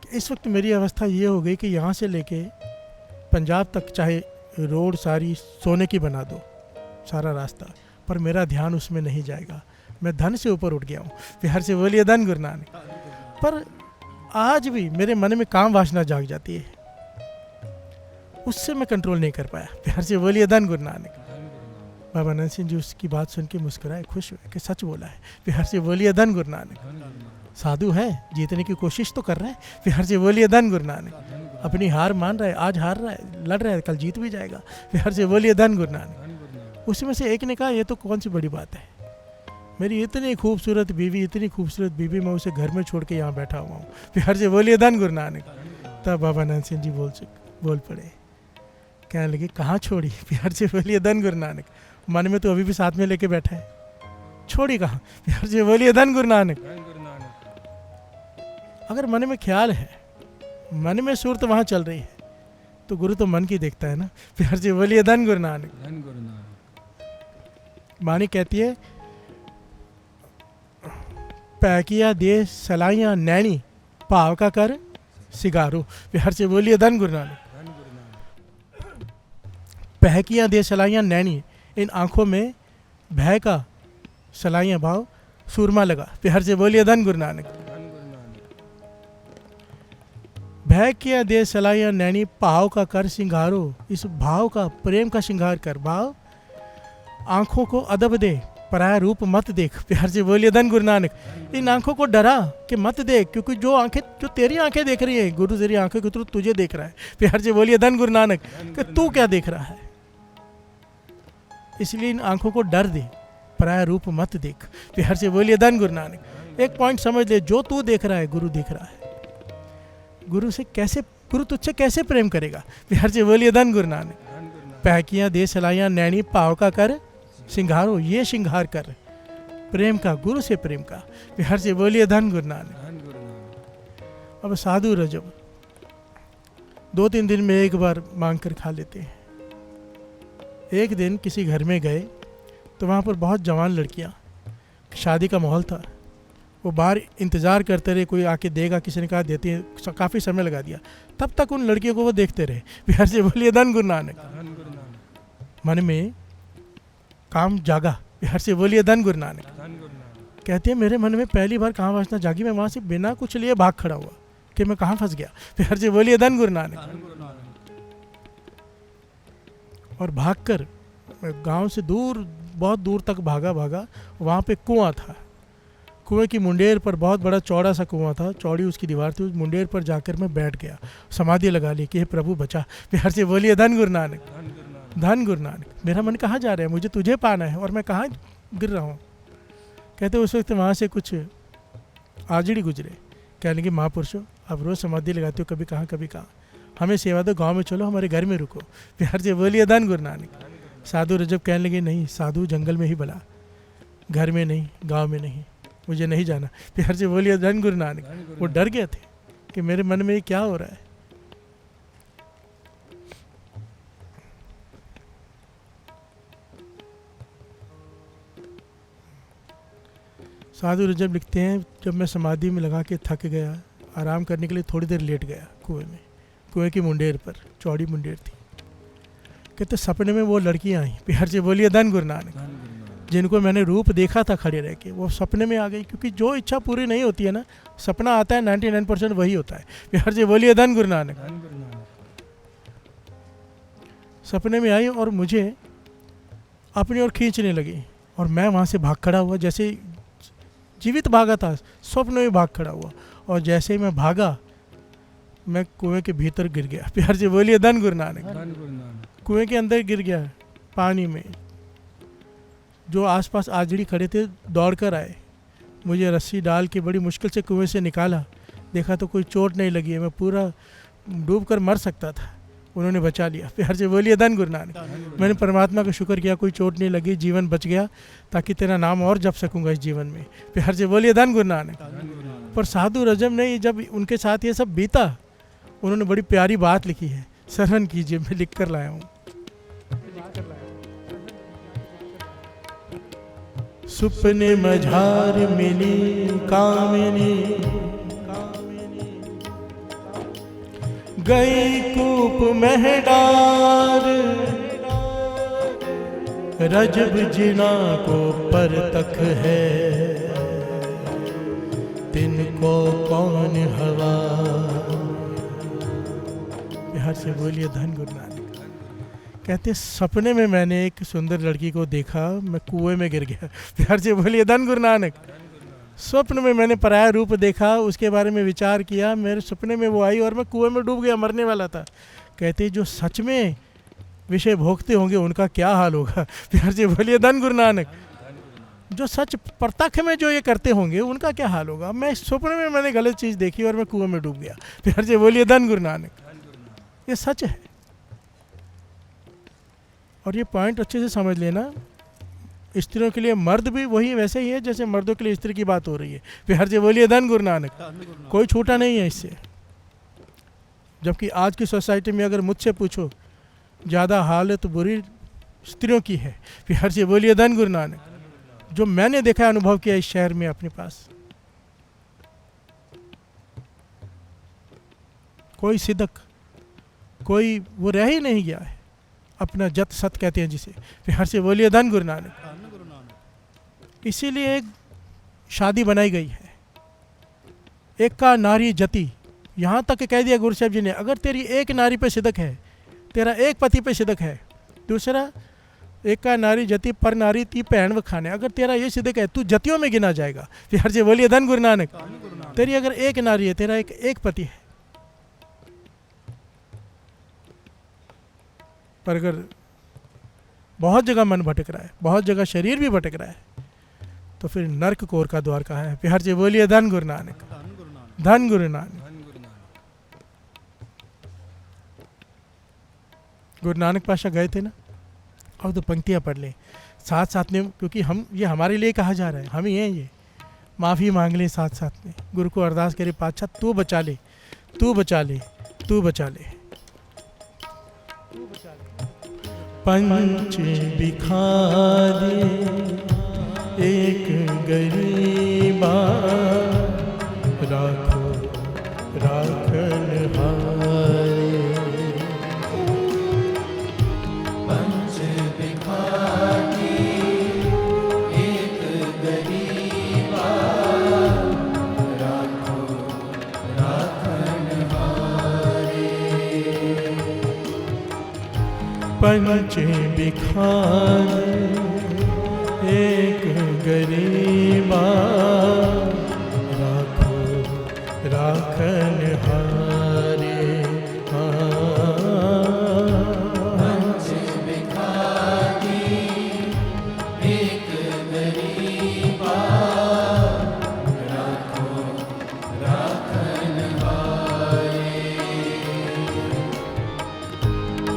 कि इस वक्त मेरी अवस्था ये हो गई कि यहाँ से लेके पंजाब तक चाहे रोड सारी सोने की बना दो, सारा रास्ता, पर मेरा ध्यान उसमें नहीं जाएगा। मैं धन से ऊपर उठ गया हूँ। बिहार से बोलिए धन गुरु नानक। पर आज भी मेरे मन में काम वासना जाग जाती है, उससे मैं कंट्रोल नहीं कर पाया। बिहार से बोलिए धन गुरु नानक। बाबा नंद सिंह जी उसकी बात सुन के मुस्कुराए, खुश हुए कि सच बोला है। बिहार से बोलिए धन गुरु नानक। साधु है, जीतने की कोशिश तो कर रहा है। बिहार से बोलिए धन गुरु नानक। अपनी हार मान रहा है, आज हार रहा है, लड़ रहा है, कल जीत भी जाएगा। बिहार से बोलिए धन गुरु नानक। उसमें से एक ने कहा, ये तो कौन सी बड़ी बात है, मेरी इतनी खूबसूरत बीवी, मैं उसे घर में छोड़ के यहाँ बैठा हुआ हूँ। बिहार से बोलिए धन गुरु नानक। तब बाबा नंद सिंह जी बोल पड़े, कहने लगे कहाँ छोड़ी। बिहार से बोलिए धन गुरु नानक। मन में तो अभी भी साथ में लेके बैठा है, छोड़ी कहाँ। बिहार से बोलिए धन गुरु नानक। अगर मन में ख्याल है, मन में सूरत वहाँ चल रही है, तो गुरु तो मन की देखता है ना। बिहार से बोलिए धन गुरु नानक। वाणी कहती है, पैकिया दे सलाइयाँ नैनी, भाव का कर सिगारो। बिहार से बोलिए धन गुरु नानक। पहकियाँ दे सलाइयाँ नैनी, इन आंखों में भय का सलाइयाँ भाव सूरमा लगा। बिहार से बोलिए धन गुरु नानक। भय किया दे सलाइयाँ नैनी, भाव का कर सिंगारो। इस भाव का, प्रेम का श्रृंगार कर। भाव आंखों को अदब दे, पराया रूप मत देख। बिहार से बोलिए धन गुरु नानक। इन आंखों को डरा कि मत देख, क्योंकि जो तेरी आंखें देख रही है, गुरु तेरी आंखें के थ्रू तुझे देख रहा है। बिहार से बोलिए धन गुरु नानक कि तू क्या देख रहा है, इसलिए इन आंखों को डर दे, पराया रूप मत देख। बिहार से बोलिए धन गुरु नानक। एक पॉइंट समझ ले, जो तू देख रहा है गुरु देख रहा है। गुरु तुझसे कैसे प्रेम करेगा। बिहार से बोलिए धन गुरु नानक। पैकियाँ दे सलाइयाँ नैनी, पाव का कर सिंगारो। ये श्रृंगार कर प्रेम का, गुरु से प्रेम का। बिहार से बोलिए धन गुरु नानक। अब साधु रजब 2-3 दिन में एक बार मांग कर खा लेते हैं। एक दिन किसी घर में गए तो वहाँ पर बहुत जवान लड़कियाँ, शादी का माहौल था, वो बाहर इंतज़ार करते रहे, कोई आके देगा, किसी ने कहा देती है, काफ़ी समय लगा दिया। तब तक उन लड़कियों को वो देखते रहे। बिहार से बोलिए धन गुरु नानक। मन में काम जागा। बिहार से बोलिए धन गुरु नानक। कहते हैं मेरे मन में पहली बार काम वासना जागी, मैं वहाँ से बिना कुछ लिए भाग खड़ा हुआ कि मैं कहाँ फंस गया। बिहार से बोलिए धन गुरु नानक। और भागकर गांव से दूर, बहुत दूर तक भागा। वहाँ पे कुआं था, कुएं की मुंडेर पर, बहुत बड़ा चौड़ा सा कुआं था, चौड़ी उसकी दीवार थी, उस मुंडेर पर जाकर मैं बैठ गया, समाधि लगा ली कि हे प्रभु बचा। बिहार से बोलिए धन गुरु नानक। धन गुरु नानक। मेरा मन कहाँ जा रहा है, मुझे तुझे पाना है और मैं कहाँ गिर रहा हूँ। कहते उस वक्त वहाँ से कुछ आजड़ी गुजरे, कहने लगे महापुरुषों आप रोज़ समाधि लगाते हो, कभी कहाँ कभी कहाँ, हमें सेवा दो, गांव में चलो, हमारे घर में रुको। बिहार से बोलिए धन गुरु नानक। साधु रजब कहने लगे नहीं, साधु जंगल में ही भला, घर में नहीं, गांव में नहीं, मुझे नहीं जाना। बिहार से बोलिए धन गुरु नानक। वो डर गए थे कि मेरे मन में ये क्या हो रहा है। साधु रजब लिखते हैं जब मैं समाधि में लगा के थक गया, आराम करने के लिए थोड़ी देर लेट गया कुएं में, कुएं की मुंडेर पर, चौड़ी मुंडेर थी। कहते सपने में वो लड़कियां आई। बिहार से बोलिए धन गुरु नानक। जिनको मैंने रूप देखा था खड़े रह के, वो सपने में आ गई, क्योंकि जो इच्छा पूरी नहीं होती है ना, सपना आता है 99% वही होता है। बिहार से बोलिए धन गुरु नानक। सपने में आई और मुझे अपनी ओर खींचने लगी और मैं वहाँ से भाग खड़ा हुआ, जैसे जीवित भागा था, स्वप्न में भाग खड़ा हुआ। और जैसे ही मैं भागा, मैं कुएं के भीतर गिर गया। प्यार से बोलिए धन गुरु नानक। कुएं के अंदर गिर गया, पानी में। जो आसपास आजड़ी खड़े थे दौड़ कर आए, मुझे रस्सी डाल के बड़ी मुश्किल से कुएं से निकाला। देखा तो कोई चोट नहीं लगी है, मैं पूरा डूब कर मर सकता था, उन्होंने बचा लिया। प्यार से बोलिए धन गुरु नानक। मैंने परमात्मा का शुक्र किया, कोई चोट नहीं लगी, जीवन बच गया, ताकि तेरा नाम और जप सकूंगा इस जीवन में। प्यार से बोलिए धन गुरु नानक। पर साधु रजब ने जब उनके साथ ये सब बीता, उन्होंने बड़ी प्यारी बात लिखी है, श्रवण कीजिए, मैं लिख कर लाया हूँ। सुपने मझार मिली कामिनी, गई कूप महडार, रजब जिना को पर तक है, तिनको कौन हवा। बिहार से बोलिए धन गुरु नानक। कहते सपने में मैंने एक सुंदर लड़की को देखा, मैं कुएं में गिर गया। बिहार से बोलिए धन गुरु नानक। स्वप्न में मैंने पराया रूप देखा, उसके बारे में विचार किया, मेरे सपने में वो आई और मैं कुएं में डूब गया, मरने वाला था। कहते जो सच में विषय भोगते होंगे उनका क्या हाल होगा। प्यार से बोलिए धन गुरु नानक। जो सच प्रत्यक्ष में जो ये करते होंगे उनका क्या हाल होगा। मैं स्वप्न में मैंने गलत चीज़ देखी और मैं कुएं में डूब गया। प्यार से बोलिए धन गुरु नानक। ये सच है। और ये पॉइंट अच्छे से समझ लेना, स्त्रियों के लिए मर्द भी वही वैसे ही है जैसे मर्दों के लिए स्त्री की बात हो रही है। प्यार से बोलिए धन गुरु नानक। कोई छूटा नहीं है इससे। जबकि आज की सोसाइटी में अगर मुझसे पूछो, ज़्यादा हालत बुरी स्त्रियों की है। प्यार से बोलिए धन गुरु नानक। जो मैंने देखा, अनुभव किया इस शहर में अपने पास, कोई सिदक, कोई वो रह ही नहीं गया है, अपना जत सत कहते हैं जिसे। प्यार से बोलिए धन गुरु नानक। इसीलिए एक शादी बनाई गई है, एक का नारी जति। यहाँ तक कह दिया गुरु साहब जी ने, अगर तेरी एक नारी पे सिदक है, तेरा एक पति पे सिदक है, दूसरा एक का नारी जति पर नारी ती पहन व खाने, अगर तेरा ये सिदक है, तू जतियों में गिना जाएगा। प्यार से बोलिए धन गुरु नानक। तेरी अगर एक नारी है, तेरा एक पति है, पर अगर बहुत जगह मन भटक रहा है, बहुत जगह शरीर भी भटक रहा है, तो फिर नरक कोर का द्वार कहाँ है। प्यार से बोलिए धन गुरु नानक। धन गुरु नानक। गुरु नानक पाशा गए थे ना, और तो पंक्तियाँ पढ़ लें साथ साथ में, क्योंकि हम ये हमारे लिए कहा जा रहा है, हम ही हैं ये। माफ़ी मांग लें साथ साथ में, गुरु को अरदास करे, पातशाह तू बचा ले, तू बचा ले, तू बचा ले। पंच बिखारी एक गरीबा, राखो राखन हारे। पंच बिखारी पंचे बिखार एक गरीबा, राखो राखन हारे। पंचे बिखारी एक गरीबा, राखो राखन हारे।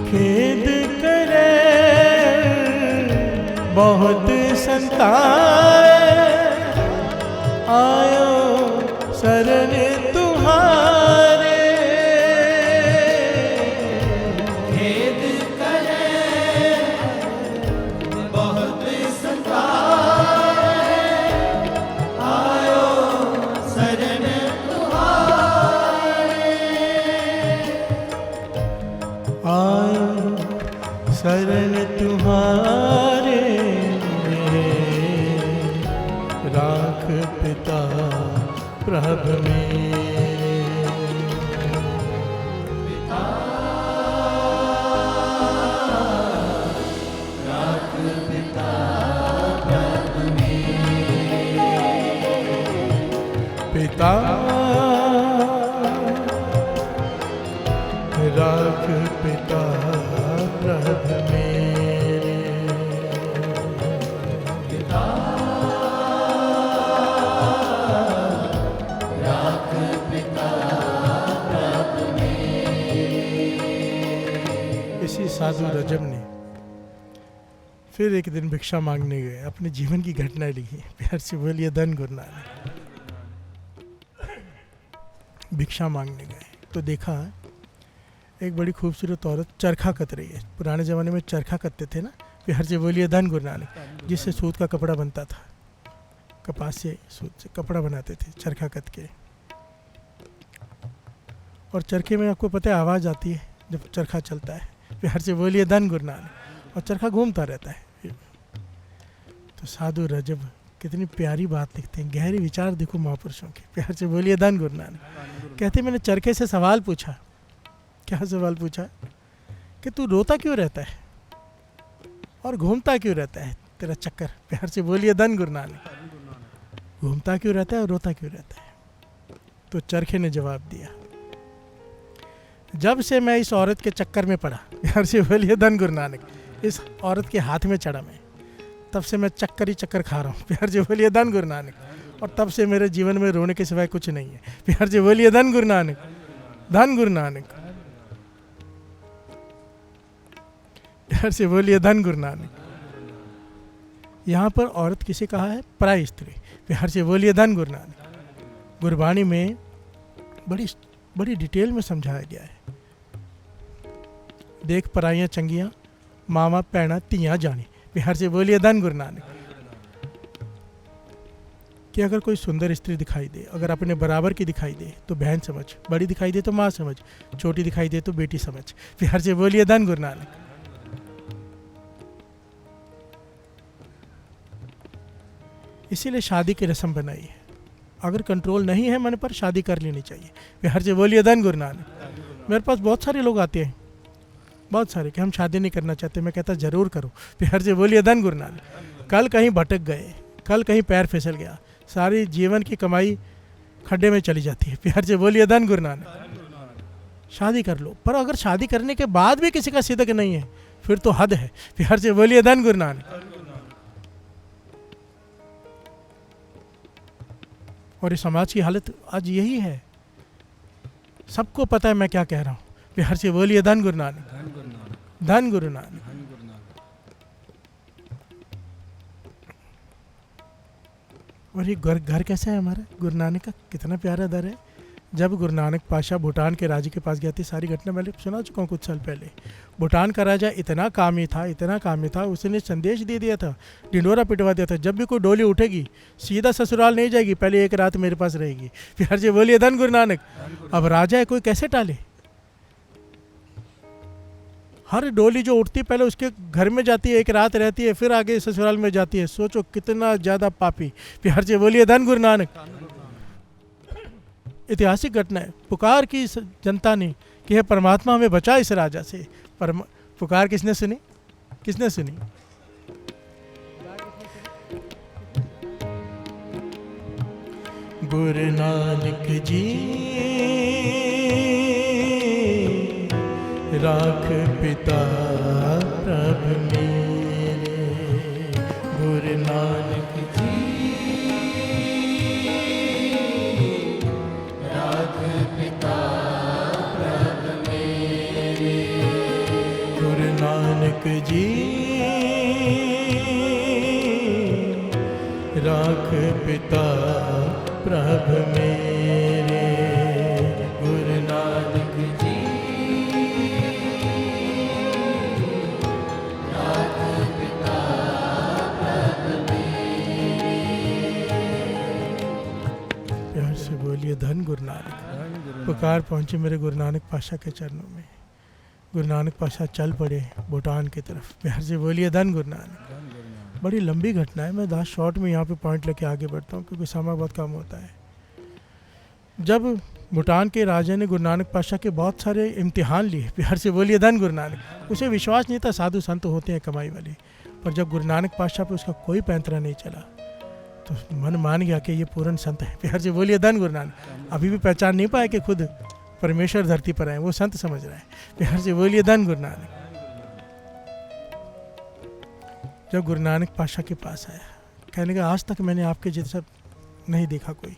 खेद करे बहुत संताए, आयो शरण तुम्हारे। खेद करे बहुत संताए, आयो शरण तुम्हारे। आयो शरण तुम्हारे, राख पिता प्रभु मेरे। राख पिता प्रभु मेरे। पिता राख पिता प्रभु मेरे। पिता राख पिता प्रभु मेरे। इसी साधु रजब ने फिर एक दिन भिक्षा मांगने गए, अपने जीवन की घटना लिखी। प्यार से बोलिए धन गुरु नानक। भिक्षा मांगने गए तो देखा एक बड़ी खूबसूरत औरत चरखा कत रही है। पुराने ज़माने में चरखा कतते थे ना। प्यार से बोलिए धन गुरु नानक। जिससे सूत का कपड़ा बनता था, कपास से सूत से कपड़ा बनाते थे चरखा कत के। और चरखे में आपको पता है आवाज़ आती है जब चरखा चलता है। प्यार से बोलिए धन गुरु नानक। और चरखा घूमता रहता है। तो साधु रजब कितनी प्यारी बात लिखते हैं, गहरे विचार देखो महापुरुषों के। प्यार से बोलिए धन गुरु नानक। कहते मैंने चरखे से सवाल पूछा। क्या सवाल पूछा? कि तू रोता क्यों रहता है और घूमता क्यों रहता है, तेरा चक्कर। प्यार से बोलिए धन गुरु नानक। घूमता क्यों रहता है और रोता क्यों रहता है? तो चरखे ने जवाब दिया, जब से मैं इस औरत के चक्कर में पड़ा, प्यार से बोलिए धन गुरु नानक, इस औरत के हाथ में चढ़ा मैं, तब से मैं चक्कर ही चक्कर खा रहा हूँ। प्यार से बोलिए धन गुरु नानक। और तब से मेरे जीवन में रोने के सिवाय कुछ नहीं है। प्यार से बोलिए धन गुरु नानक। धन गुरु नानक। प्यार से बोलिए धन गुरु नानक। यहाँ पर औरत किसे कहा है? पराई स्त्री। प्यार से बोलिए धन गुरु नानक। गुरबाणी में बड़ी डिटेल में समझाया गया है। देख पराइयाँ चंगियाँ, मामा पैना तियाँ जानी। प्यार से बोलिए धन गुरु नानक। कि अगर कोई सुंदर स्त्री दिखाई दे, अगर अपने बराबर की दिखाई दे तो बहन समझ, बड़ी दिखाई दे तो माँ समझ, छोटी दिखाई दे तो बेटी समझ। प्यार से बोलिए धन गुरु नानक। इसीलिए शादी की रस्म बनाई है। अगर कंट्रोल नहीं है मन पर, शादी कर लेनी चाहिए। प्यार से बोलिए धन गुरु नानक। मेरे पास बहुत सारे लोग आते हैं, बहुत सारे, कि हम शादी नहीं करना चाहते। मैं कहता जरूर करो। प्यार से बोलिए धन गुरु नानक। कल कहीं भटक गए, कल कहीं पैर फिसल गया, सारी जीवन की कमाई खड्डे में चली जाती है। प्यार से बोलिए धन गुरु नानक। शादी कर लो, पर अगर शादी करने के बाद भी किसी का सिदक नहीं है फिर तो हद है। प्यार से बोलिए धन गुरु नानक। और इस समाज की हालत आज यही है। सबको पता है मैं क्या कह रहा हूँ। प्यार से बोलिए धन गुरु नानक। धन गुरु नानक। और ये घर कैसा है हमारा? गुरु नानक का कितना प्यारा दर है। जब गुरु नानक पाशाह भूटान के राजा के पास गया थी, सारी घटना मैंने सुना चुका हूँ कुछ साल पहले। भूटान का राजा इतना कामी था, उसने संदेश दे दिया था, ढिंडोरा पिटवा दिया था, जब भी कोई डोली उठेगी सीधा ससुराल नहीं जाएगी, पहले एक रात मेरे पास रहेगी। प्यार से बोलिए धन गुरु नानक। अब राजा है, कोई कैसे टाले? हर डोली जो उठती पहले उसके घर में जाती है, एक रात रहती है, फिर आगे ससुराल में जाती है। सोचो कितना ज़्यादा पापी। प्यार से बोलिए धन गुरु नानक। ऐतिहासिक घटना है। पुकार की जनता ने कि हे परमात्मा हमें बचा इस राजा से। पुकार किसने सुनी? किसने सुनी? गुरु नानक जी राख पिता प्रभ मेरे, गुरु नानक जी राख पिता प्रभ मेरे, गुरु नानक जी राख पिता प्रभ मेरे, गुरु नानक जी राख पिता प्रभ मेरे। प्यार से बोलिए धन गुरु नानक। पुकार पहुंचे मेरे गुरु नानक पाशा के चरणों में। गुरु नानक पाशा चल पड़े भूटान की तरफ। प्यार से बोलिए धन गुरु नानक। बड़ी लंबी घटना है, मैं 10 शॉर्ट में यहाँ पे पॉइंट लेके आगे बढ़ता हूँ क्योंकि समय बहुत कम होता है। जब भूटान के राजा ने गुरु नानक पाशा के बहुत सारे इम्तिहान लिए, प्यार से बोलिए धन गुरु नानक। उसे विश्वास नहीं था साधु संत होते हैं कमाई वाले, पर जब गुरु नानक पाशा पे उसका कोई पैंतरा नहीं चला तो मन मान गया कि ये पूर्ण संत है। प्यार से बोलिए धन गुरु नानक। अभी भी पहचान नहीं पाया कि खुद परमेश्वर धरती पर आए, वो संत समझ रहा है। प्यार से बोलिए धन गुरु नानक। जब गुरु नानक पाशा के पास आया, कहने लगा आज तक मैंने आपके जैसा नहीं देखा कोई,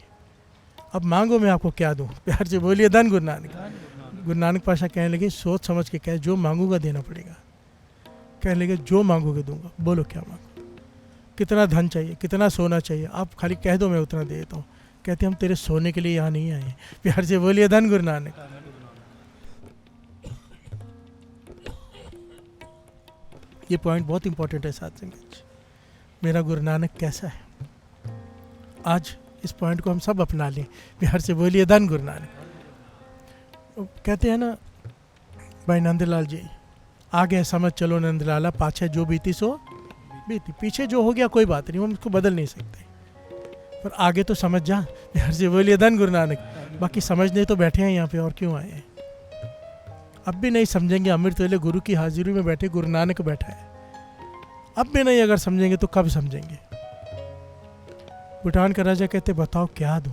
अब मांगो मैं आपको क्या दूं। प्यार से बोलिए धन गुरु नानक। गुरु नानक पाशा कहने लगे सोच समझ के कह, जो मांगूंगा देना पड़ेगा। कहने लगे जो मांगोगे दूंगा, बोलो क्या मांगो, कितना धन चाहिए, कितना सोना चाहिए, आप खाली कह दो मैं उतना दे देता हूँ। कहते हम तेरे सोने के लिए यहाँ नहीं आए। प्यार से बोलिए धन गुरु नानक। ये पॉइंट बहुत इंपॉर्टेंट है साथ संगत। मेरा गुरु नानक कैसा है, आज इस पॉइंट को हम सब अपना लें। प्यार से बोलिए धन गुरु नानक। कहते हैं ना भाई नंदलाल जी, आगे समझ चलो नंदलाला, पाछे जो बीती सो बीती। पीछे जो हो गया कोई बात नहीं, हम उसको बदल नहीं सकते, पर आगे तो समझ जा। प्यार से बोलिए धन गुरु नानक। बाकी समझने तो बैठे हैं यहाँ पे, और क्यों आए हैं। अब भी नहीं समझेंगे, अमृत वेले गुरु की हाजिरी में बैठे गुरु नानक बैठा है। अब भी नहीं अगर समझेंगे तो कब समझेंगे। भूटान का राजा कहते बताओ क्या दूं।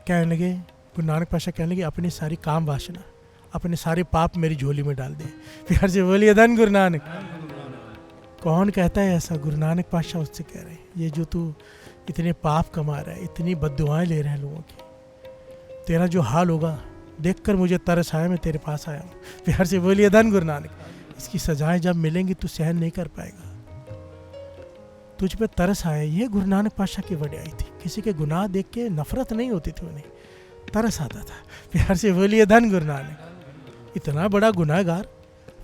कहने लगे गुरु नानक पाशा कहने लगे अपनी सारी काम वासना, अपने सारे पाप मेरी झोली में डाल दे। प्यार से बोलिए धन गुरु नानक। कौन कहता है ऐसा? गुरु नानक पाशा उससे कह रहे हैं, ये जो तू इतने पाप कमा रहा है, इतनी बद्दुआएं ले रहे हैं लोगों की, तेरा जो हाल होगा देखकर मुझे तरस आया, मैं तेरे पास आया हूँ। प्यार से बोलिए धन गुरु नानक। इसकी सजाएं जब मिलेंगी तू सहन नहीं कर पाएगा, तुझ पे तरस आया। ये गुरु नानक पाशा की वड्याई थी। किसी के गुनाह देख के नफरत नहीं होती थी उन्हें, तरस आता था। प्यार से बोलिए धन गुरु नानक। इतना बड़ा गुनाहगार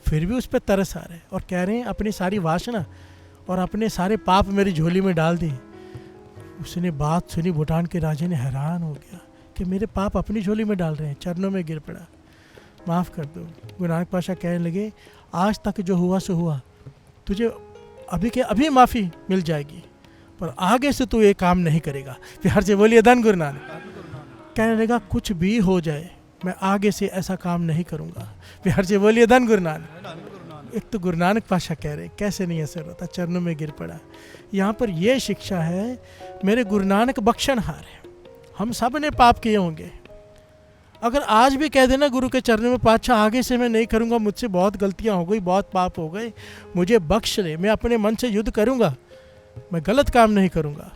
फिर भी उस पर तरस आ रहा है और कह रहे हैं अपनी सारी वासना और अपने सारे पाप मेरी झोली में डाल दी। उसने बात सुनी, भूटान के राजा ने हैरान हो गया कि मेरे पाप अपनी झोली में डाल रहे हैं। चरणों में गिर पड़ा, माफ़ कर दो। गुरु नानक पाशा कहने लगे आज तक जो हुआ सो हुआ, तुझे अभी के अभी माफ़ी मिल जाएगी, पर आगे से तू ये काम नहीं करेगा। प्यार से बोलिए धन गुरु नानक। कहने लगा कुछ भी हो जाए मैं आगे से ऐसा काम नहीं करूँगा। प्यार से बोलिए धन गुरु नानक। एक तो गुरु नानक पाशा कह रहे कैसे नहीं असर होता, चरणों में गिर पड़ा। यहाँ पर यह शिक्षा है, मेरे गुरु नानक बख्शनहार है। हम सब ने पाप किए होंगे, अगर आज भी कह देना गुरु के चरणों में पातशाह आगे से मैं नहीं करूँगा, मुझसे बहुत गलतियाँ हो गई, बहुत पाप हो गए, मुझे बख्श ले, मैं अपने मन से युद्ध करूँगा, मैं गलत काम नहीं करूँगा।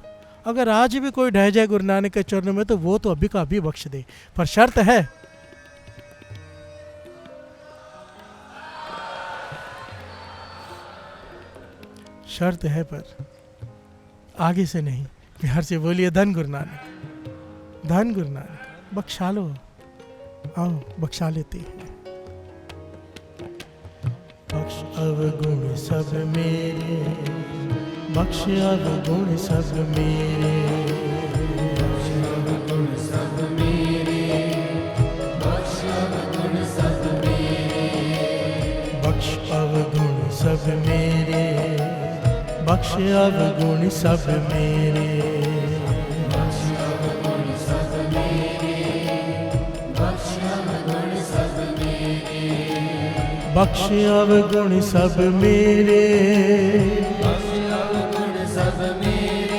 अगर आज भी कोई ढह जाए गुरु नानक के चरणों में तो वो तो अभी का अभी बख्श दे, पर शर्त है पर आगे से नहीं। प्यार से बोलिए धन गुरु नानक। धन गुरु नानक। बख्शा लो, आओ बख्शा लेते हैं। बख्श अवगुण सब मेरे, बख्श अवगुण सब मेरे, बख्श अवगुण सब मेरे, बख्श अवगुण सब मेरे, बख्श अवगुण सब मेरे, बख्श अवगुण सब मेरे, बख्श अवगुण सब मेरे, बख्श अवगुण सब मेरे। बख्श अवगुण सब मेरे, बख्श अवगुण सब मेरे,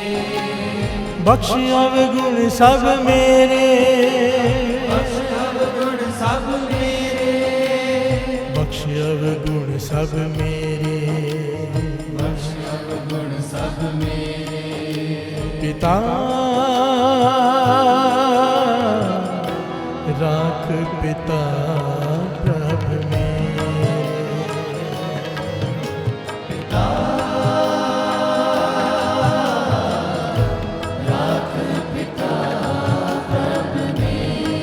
बख्श अवगुण सब मेरे, बख्श अवगुण सब मेरे, बख्श अवगुण सब मेरे, बख्श अवगुण सब मेरे। पिता राख पिता प्रभ मेरे, पिता राख पिता प्रभ मेरे।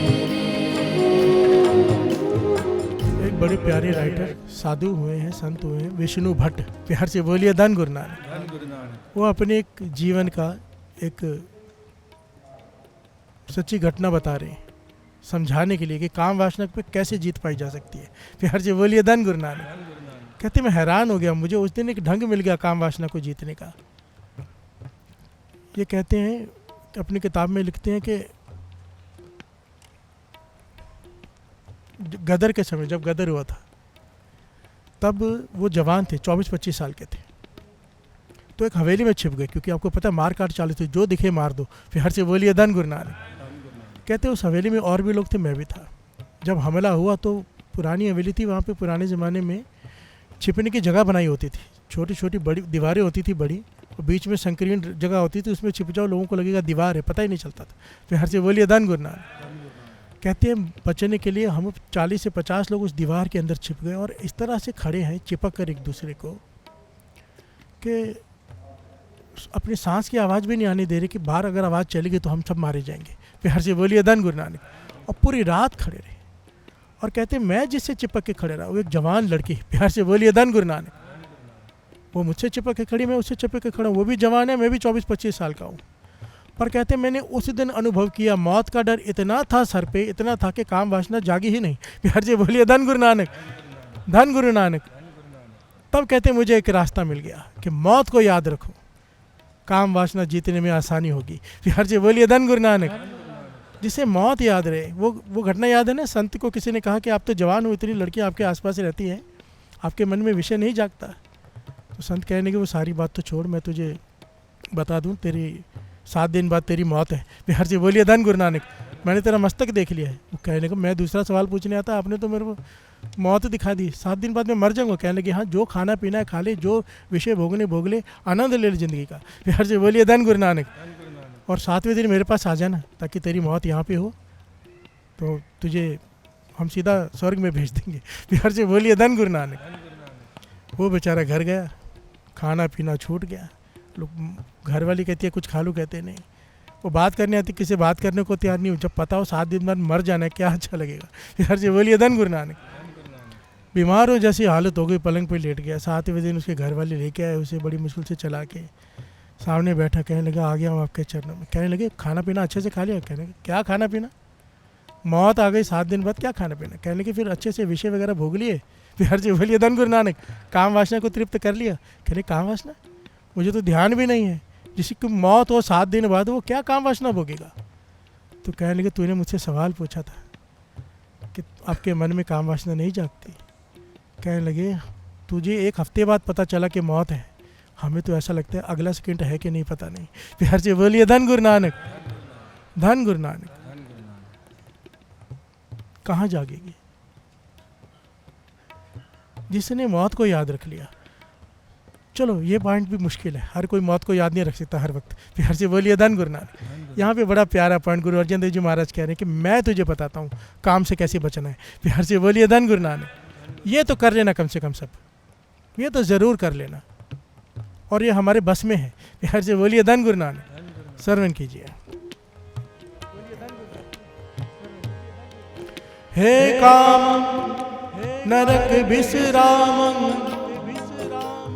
एक बड़े प्यारे राइटर साधु हुए हैं, संत हुए हैं, विष्णु भट्ट, प्यार से बोलिए धन गुरु नानक। धन गुरु नानक। वो अपने एक जीवन का एक सच्ची घटना बता रहे हैं, समझाने के लिए कि काम वासना पे कैसे जीत पाई जा सकती है। प्यार से बोलिए धन गुरु नानक। धन गुरु नानक। कहते मैं हैरान हो गया, मुझे उस दिन एक ढंग मिल गया काम वासना को जीतने का। ये कहते हैं, अपनी किताब में लिखते हैं कि गदर के समय, जब गदर हुआ था, तब वो जवान थे, 24-25 साल के थे। तो एक हवेली में छिप गए, क्योंकि आपको पता है मार काट चालू थी, जो दिखे मार दो। प्यार से बोलिए धन गुरु नानक। कहते उस हवेली में और भी लोग थे, मैं भी था। जब हमला हुआ तो पुरानी हवेली थी, वहाँ पे पुराने ज़माने में छिपने की जगह बनाई होती थी, छोटी छोटी बड़ी दीवारें होती थी बड़ी, और बीच में संकीर्ण जगह होती थी, उसमें छिप जाओ, लोगों को लगेगा दीवार है, पता ही नहीं चलता था। प्यार से बोलिए धन गुरु नानक। कहते हैं बचने के लिए हम 40 से 50 लोग उस दीवार के अंदर छिप गए, और इस तरह से खड़े हैं चिपक कर एक दूसरे को कि अपनी सांस की आवाज़ भी नहीं आने दे रही कि बाहर अगर आवाज़ चलेगी तो हम सब मारे जाएंगे। प्यार से बोलिए धन गुरु नानक। और पूरी रात खड़े रहे, और कहते मैं जिससे चिपक के खड़े रहा, वो एक जवान लड़की, प्यार से बोलिए धन गुरु नानक। वो मुझसे चिपक के खड़ी, मैं उससे चिपक के खड़ा हूँ, वो भी जवान है, मैं भी 24-25 साल का हूँ। पर कहते मैंने उस दिन अनुभव किया, मौत का डर इतना था सर पे, इतना था कि काम वासना जागी ही नहीं। प्यार से बोलिए धन गुरु नानक, धन गुरु नानक। तब कहते मुझे एक रास्ता मिल गया कि मौत को याद रखो, काम वासना जीतने में आसानी होगी। प्यार से बोलिए धन गुरु नानक। जिसे मौत याद रहे, वो घटना याद है ना, संत को किसी ने कहा कि आप तो जवान हो, इतनी लड़कियां आपके आसपास रहती हैं, आपके मन में विषय नहीं जागता। तो संत कहने की वो सारी बात तो छोड़, मैं तुझे बता दूं, तेरी 7 दिन बाद तेरी मौत है। प्यार से बोलिए धन गुरु नानक। मैंने तेरा मस्तक देख लिया है। वो कहने को मैं दूसरा सवाल पूछने आता, आपने तो मेरे को मौत दिखा दी, 7 दिन बाद मैं मर जाऊँगा। कहने लगे हाँ, जो खाना पीना है खा ले, जो विषय भोगने भोग ले, आनंद ले ले ज़िंदगी का। प्यार से बोलिए धन गुरु नानक। और 7वें दिन मेरे पास आ जाना, ताकि तेरी मौत यहाँ पे हो तो तुझे हम सीधा स्वर्ग में भेज देंगे। प्यार से बोलिए धन गुरु नानक। वो बेचारा घर गया, खाना पीना छूट गया। लोग घर वाली कहती है कुछ खा लो, कहते नहीं। वो बात करने आती, किसी बात करने को तैयार नहीं हो। जब पता हो 7 दिन बाद मर जाना है, क्या अच्छा लगेगा। प्यार से बोलिए धन गुरु नानक। बीमार हो जैसी हालत हो गई, पलंग पे लेट गया। 7वें दिन उसके घर वाले लेके आए उसे, बड़ी मुश्किल से चला के सामने बैठा। कहने लगा आ गया हूँ आपके चरणों में। कहने लगे खाना पीना अच्छे से खा लिया। कहने लगे क्या खाना पीना, मौत आ गई 7 दिन बाद, क्या खाना पीना। कहने लगे फिर अच्छे से विषय वगैरह भोग लिए। प्यार से बोलिए धन गुरु नानक। काम वासना को तृप्त कर लिया। कहने काम वासना, मुझे तो ध्यान भी नहीं है, जिसकी मौत हो 7 दिन बाद वो क्या काम वासना भोगेगा। तो कहने लगे तूने मुझसे सवाल पूछा था कि आपके मन में काम वासना नहीं जागती। कहने लगे तुझे 1 हफ्ते बाद पता चला कि मौत है, हमें तो ऐसा लगता है अगला सेकंड है कि नहीं पता नहीं। प्यार से बोलिए धन गुरु नानक, धन गुरु नानक। कहाँ जागेगी जिसने मौत को याद रख लिया। चलो ये पॉइंट भी मुश्किल है, हर कोई मौत को याद नहीं रख सकता हर वक्त। प्यार से बोलिए धन गुरु नानक। यहाँ पे बड़ा प्यारा पॉइंट गुरु अर्जन देव जी महाराज कह रहे हैं कि मैं तुझे बताता हूँ काम से कैसे बचना है। प्यार से बोलिए धन गुरु नानक। ये तो कर लेना, कम से कम सब ये तो ज़रूर कर लेना, और ये हमारे बस में है। प्यार से बोलिए धन गुरु नानक। श्रवण कीजिए। हे काम नरक विश्राम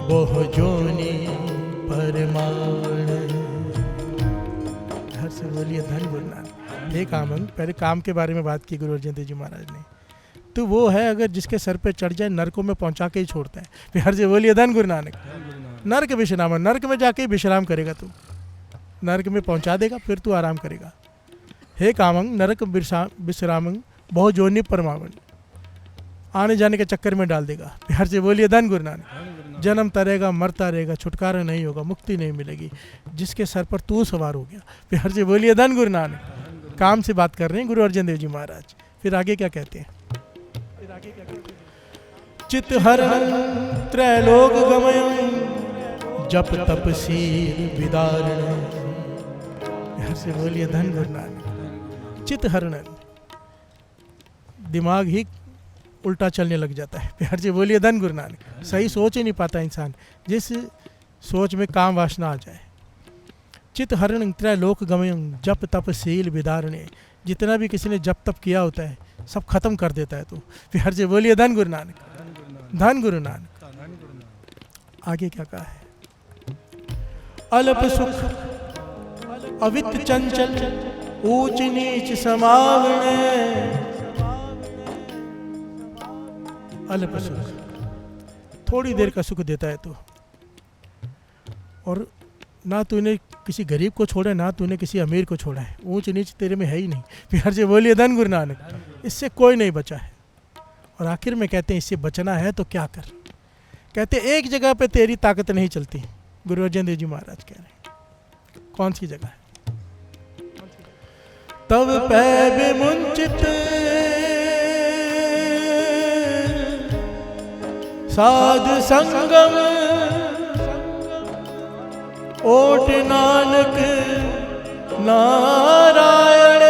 बहु जोनि परमाण। हर से बोलिए धन गुरु नानक। हे कामंग, पहले काम के बारे में बात की गुरु अर्जन देव जी महाराज ने। तो वो है अगर जिसके सर पे चढ़ जाए नरकों में पहुंचा के ही छोड़ता है। प्यार से बोलिए धन गुरु नानक। नरक विश्राम, नरक में जाके विश्राम करेगा तू, नरक में पहुंचा देगा, फिर तू आराम करेगा। हे कामंग नरक विश्रामंग बहु जोनि परमावन। आने जाने के चक्कर में डाल देगा। प्यार से बोलिए धन गुरु नानक। धन गुरु नानक। जन्मता रहेगा, मरता रहेगा, छुटकारा नहीं होगा, मुक्ति नहीं मिलेगी, जिसके सर पर तू सवार हो गया। प्यार से बोलिए धन गुरु नानक। काम से बात कर रहे हैं गुरु अर्जन देव जी महाराज। फिर आगे क्या कहते हैं? चित हरण त्रैलोक गमयं जप तप सील विदारण। प्यार से बोलिए धन गुरु नानक। चित हरण, दिमाग ही उल्टा चलने लग जाता है। प्यार से बोलिए धन गुरु नानक। सही सोच ही नहीं पाता इंसान, जिस सोच में काम वासना आ जाए। चित हरण त्रैलोक गमयं जप तप सील विदारणे। जितना भी किसी ने जप तप किया होता है सब खत्म कर देता है। तो प्यार से बोलिए धन गुरु नानक। धन गुरु नानक। आगे क्या कहा है? अल्प सुख अवित चंचल ऊंच नीच समावणे। अल्प सुख, थोड़ी देर का सुख देता है तो, और ना तूने किसी गरीब को छोड़ा, ना तूने किसी अमीर को छोड़ा है। ऊंच नीच तेरे में है ही नहीं। प्यार से बोलिए धन गुरु नानक। इससे कोई नहीं बचा है। और आखिर में कहते हैं इससे बचना है तो क्या कर? कहते एक जगह पे तेरी ताकत नहीं चलती। गुरु अर्जन देव जी महाराज कह रहे हैं, कौन सी जगह है? तब पै विमुंचित साध संगम ओट नानक नारायण।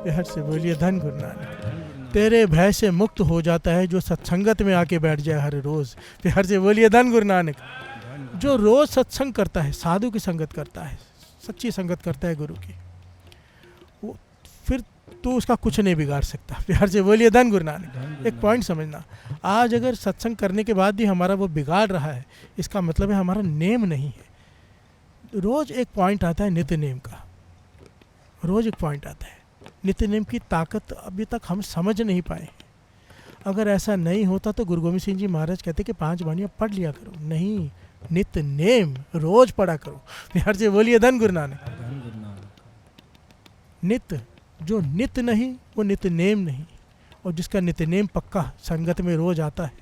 प्यार से बोलिए धन गुरु नानक। तेरे भय से मुक्त हो जाता है जो सत्संगत में आके बैठ जाए हर रोज। प्यार से बोलिए धन गुरु नानक। जो रोज सत्संग करता है, साधु की संगत करता है, सच्ची संगत करता है गुरु की, वो फिर तू उसका कुछ नहीं बिगाड़ सकता। प्यार से बोलिए धन गुरु नानक। एक पॉइंट समझना, आज अगर सत्संग करने के बाद भी हमारा वो बिगाड़ रहा है, इसका मतलब है हमारा नेम नहीं है। रोज एक पॉइंट आता है नित्य नेम का, रोज एक पॉइंट आता है। नित्य नेम की ताकत अभी तक हम समझ नहीं पाए। अगर ऐसा नहीं होता तो गुरु गोविंद सिंह जी महाराज कहते कि 5 वाणियाँ पढ़ लिया करो। नहीं, नित्य नेम रोज पढ़ा करो। प्यार से बोलिए धन गुरु नानक। नित्य, जो नित्य नहीं वो नित्य नेम नहीं। और जिसका नित्य नेम पक्का संगत में रोज आता है,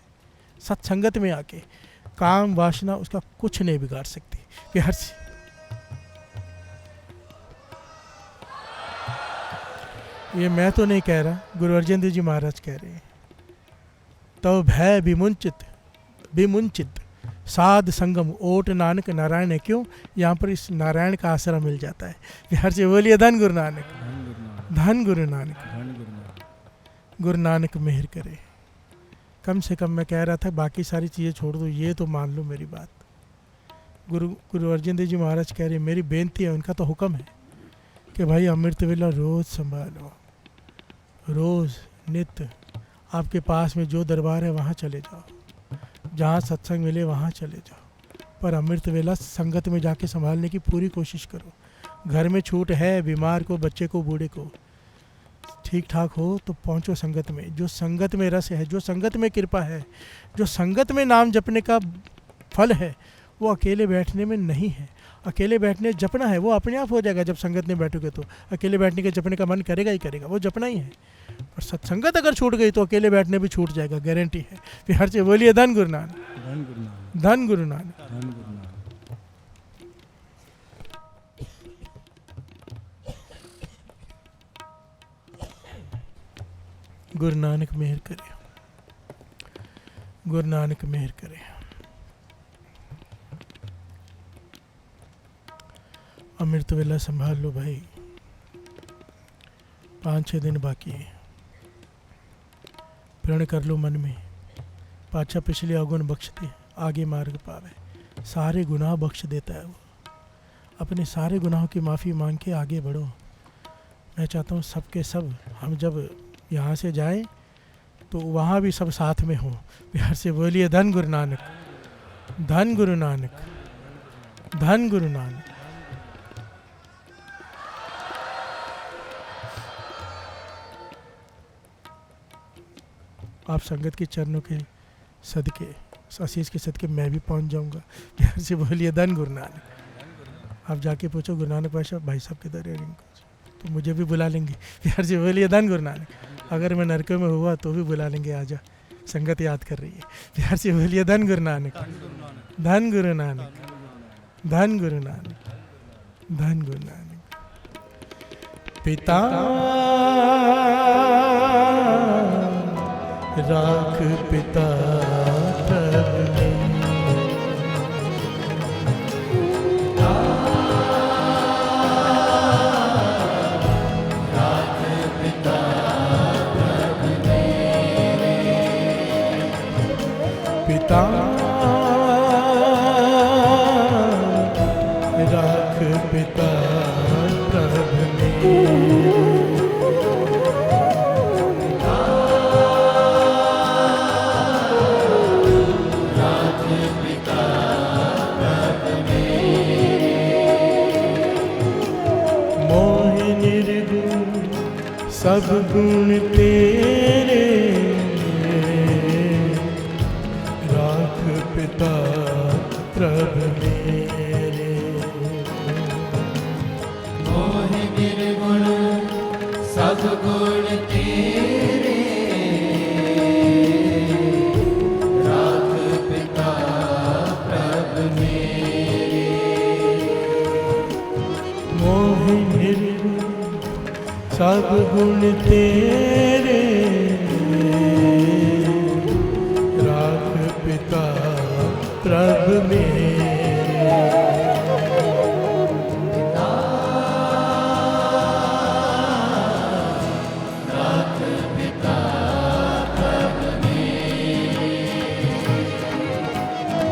सत्संगत में आके, काम वासना उसका कुछ नहीं बिगाड़ सकती। प्यार से ये मैं तो नहीं कह रहा, गुरु अर्जन देव जी महाराज कह रहे हैं। तो भय विमुंचित विमुंचित साध संगम ओट नानक नारायण है। क्यों? यहाँ पर इस नारायण का आश्रय मिल जाता है। प्यार से बोलिए धन गुरु नानक। धन गुरु नानक। गुरु नानक मेहर करे। कम से कम मैं कह रहा था बाकी सारी चीज़ें छोड़ दो, ये तो मान लो मेरी बात। गुरु अर्जन देव जी महाराज कह रहे, मेरी बेनती है, उनका तो हुक्म है कि भाई अमृत वेला रोज़ संभालो, रोज़ नित्य आपके पास में जो दरबार है वहाँ चले जाओ, जहाँ सत्संग मिले वहाँ चले जाओ, पर अमृत वेला संगत में जाके संभालने की पूरी कोशिश करो। घर में छूट है, बीमार को, बच्चे को, बूढ़े को, ठीक ठाक हो तो पहुँचो संगत में। जो संगत में रस है, जो संगत में कृपा है, जो संगत में नाम जपने का फल है, वो अकेले बैठने में नहीं है। अकेले बैठने जपना है वो अपने आप हो जाएगा। जब संगत में बैठोगे तो अकेले बैठने के जपने का मन करेगा ही करेगा, वो जपना ही है। और सत्संगत अगर छूट गई तो अकेले बैठने भी छूट जाएगा, गारंटी है। प्यार से बोलिए धन गुरु नानक। धन गुरु नानक। गुरु नानक मेहर करे, गुरु नानक मेहर करे। अमृत वेला संभाल लो भाई, 5-6 दिन बाकी है। प्रण कर लो मन में, पाछा पिछले अवगुण बख्शते आगे मार्ग पावे। सारे गुनाह बख्श देता है वो। अपने सारे गुनाहों की माफ़ी मांग के आगे बढ़ो। मैं चाहता हूँ सबके सब हम जब यहाँ से जाएं तो वहाँ भी सब साथ में हो। प्यार से बोलिए धन गुरु नानक। धन गुरु नानक। धन गुरु नानक। आप संगत के चरणों के सदके, आशीष के सदके मैं भी पहुंच जाऊंगा। प्यार से बोलिए धन गुरु नानक। आप जाके पूछो गुरु नानक भाई साहब किधर है, तो मुझे भी बुला लेंगे। प्यार से बोलिए धन गुरु नानक। अगर मैं नरक में हुआ तो भी बुला लेंगे, आजा। संगत याद कर रही है, प्यार से बोलिए धन गुरु नानक, धन गुरु नानक, धन गुरु नानक, धन गुरु नानक। पिता राख पिता प्रभु ने, पिता राख पिता प्रभु ने, मोह निर्गुण सब गुण तेरे, राख पिता प्रभु मेरे। मोह निर्गुण सब गुण तेरे, राख पिता प्रभु मेरे। मोह निर्गुण सब गुण तेरे, राख पिता प्रभु मेरे।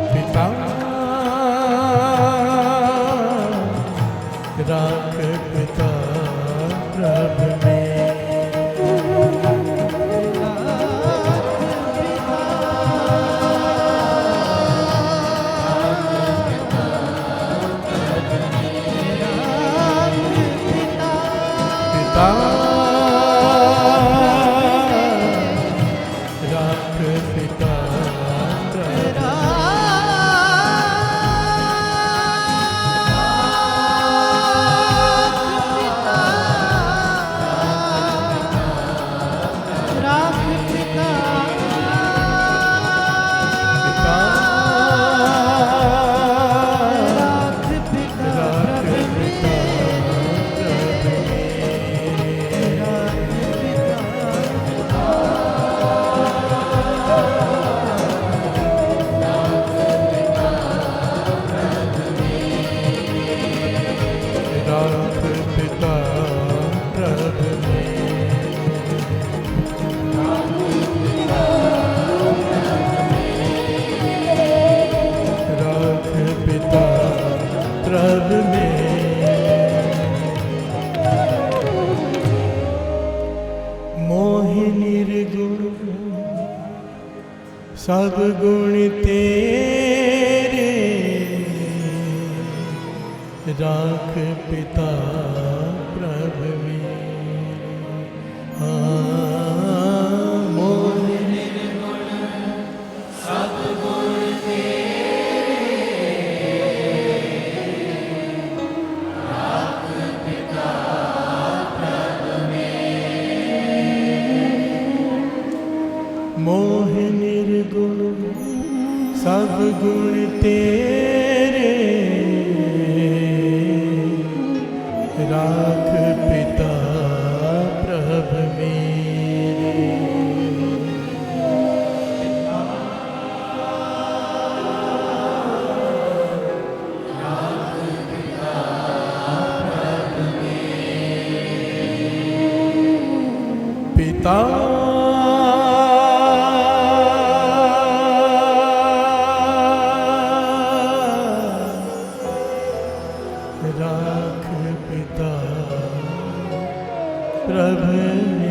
पिता राख पिता प्रभु मेरे। पिता राख पिता प्रभु, राख पिता प्रभु राख पिता प्रभु मोह निर्गुण सब गुण तेरे, राख पिता प्रभु मेरे। मोह निर्गुण सब गुण तेरे, राख पिता प्रभु मेरे। मोह निर्गुण सब गुण तेरे, राख पिता प्रभु मेरे। पिता राख पिता प्रभु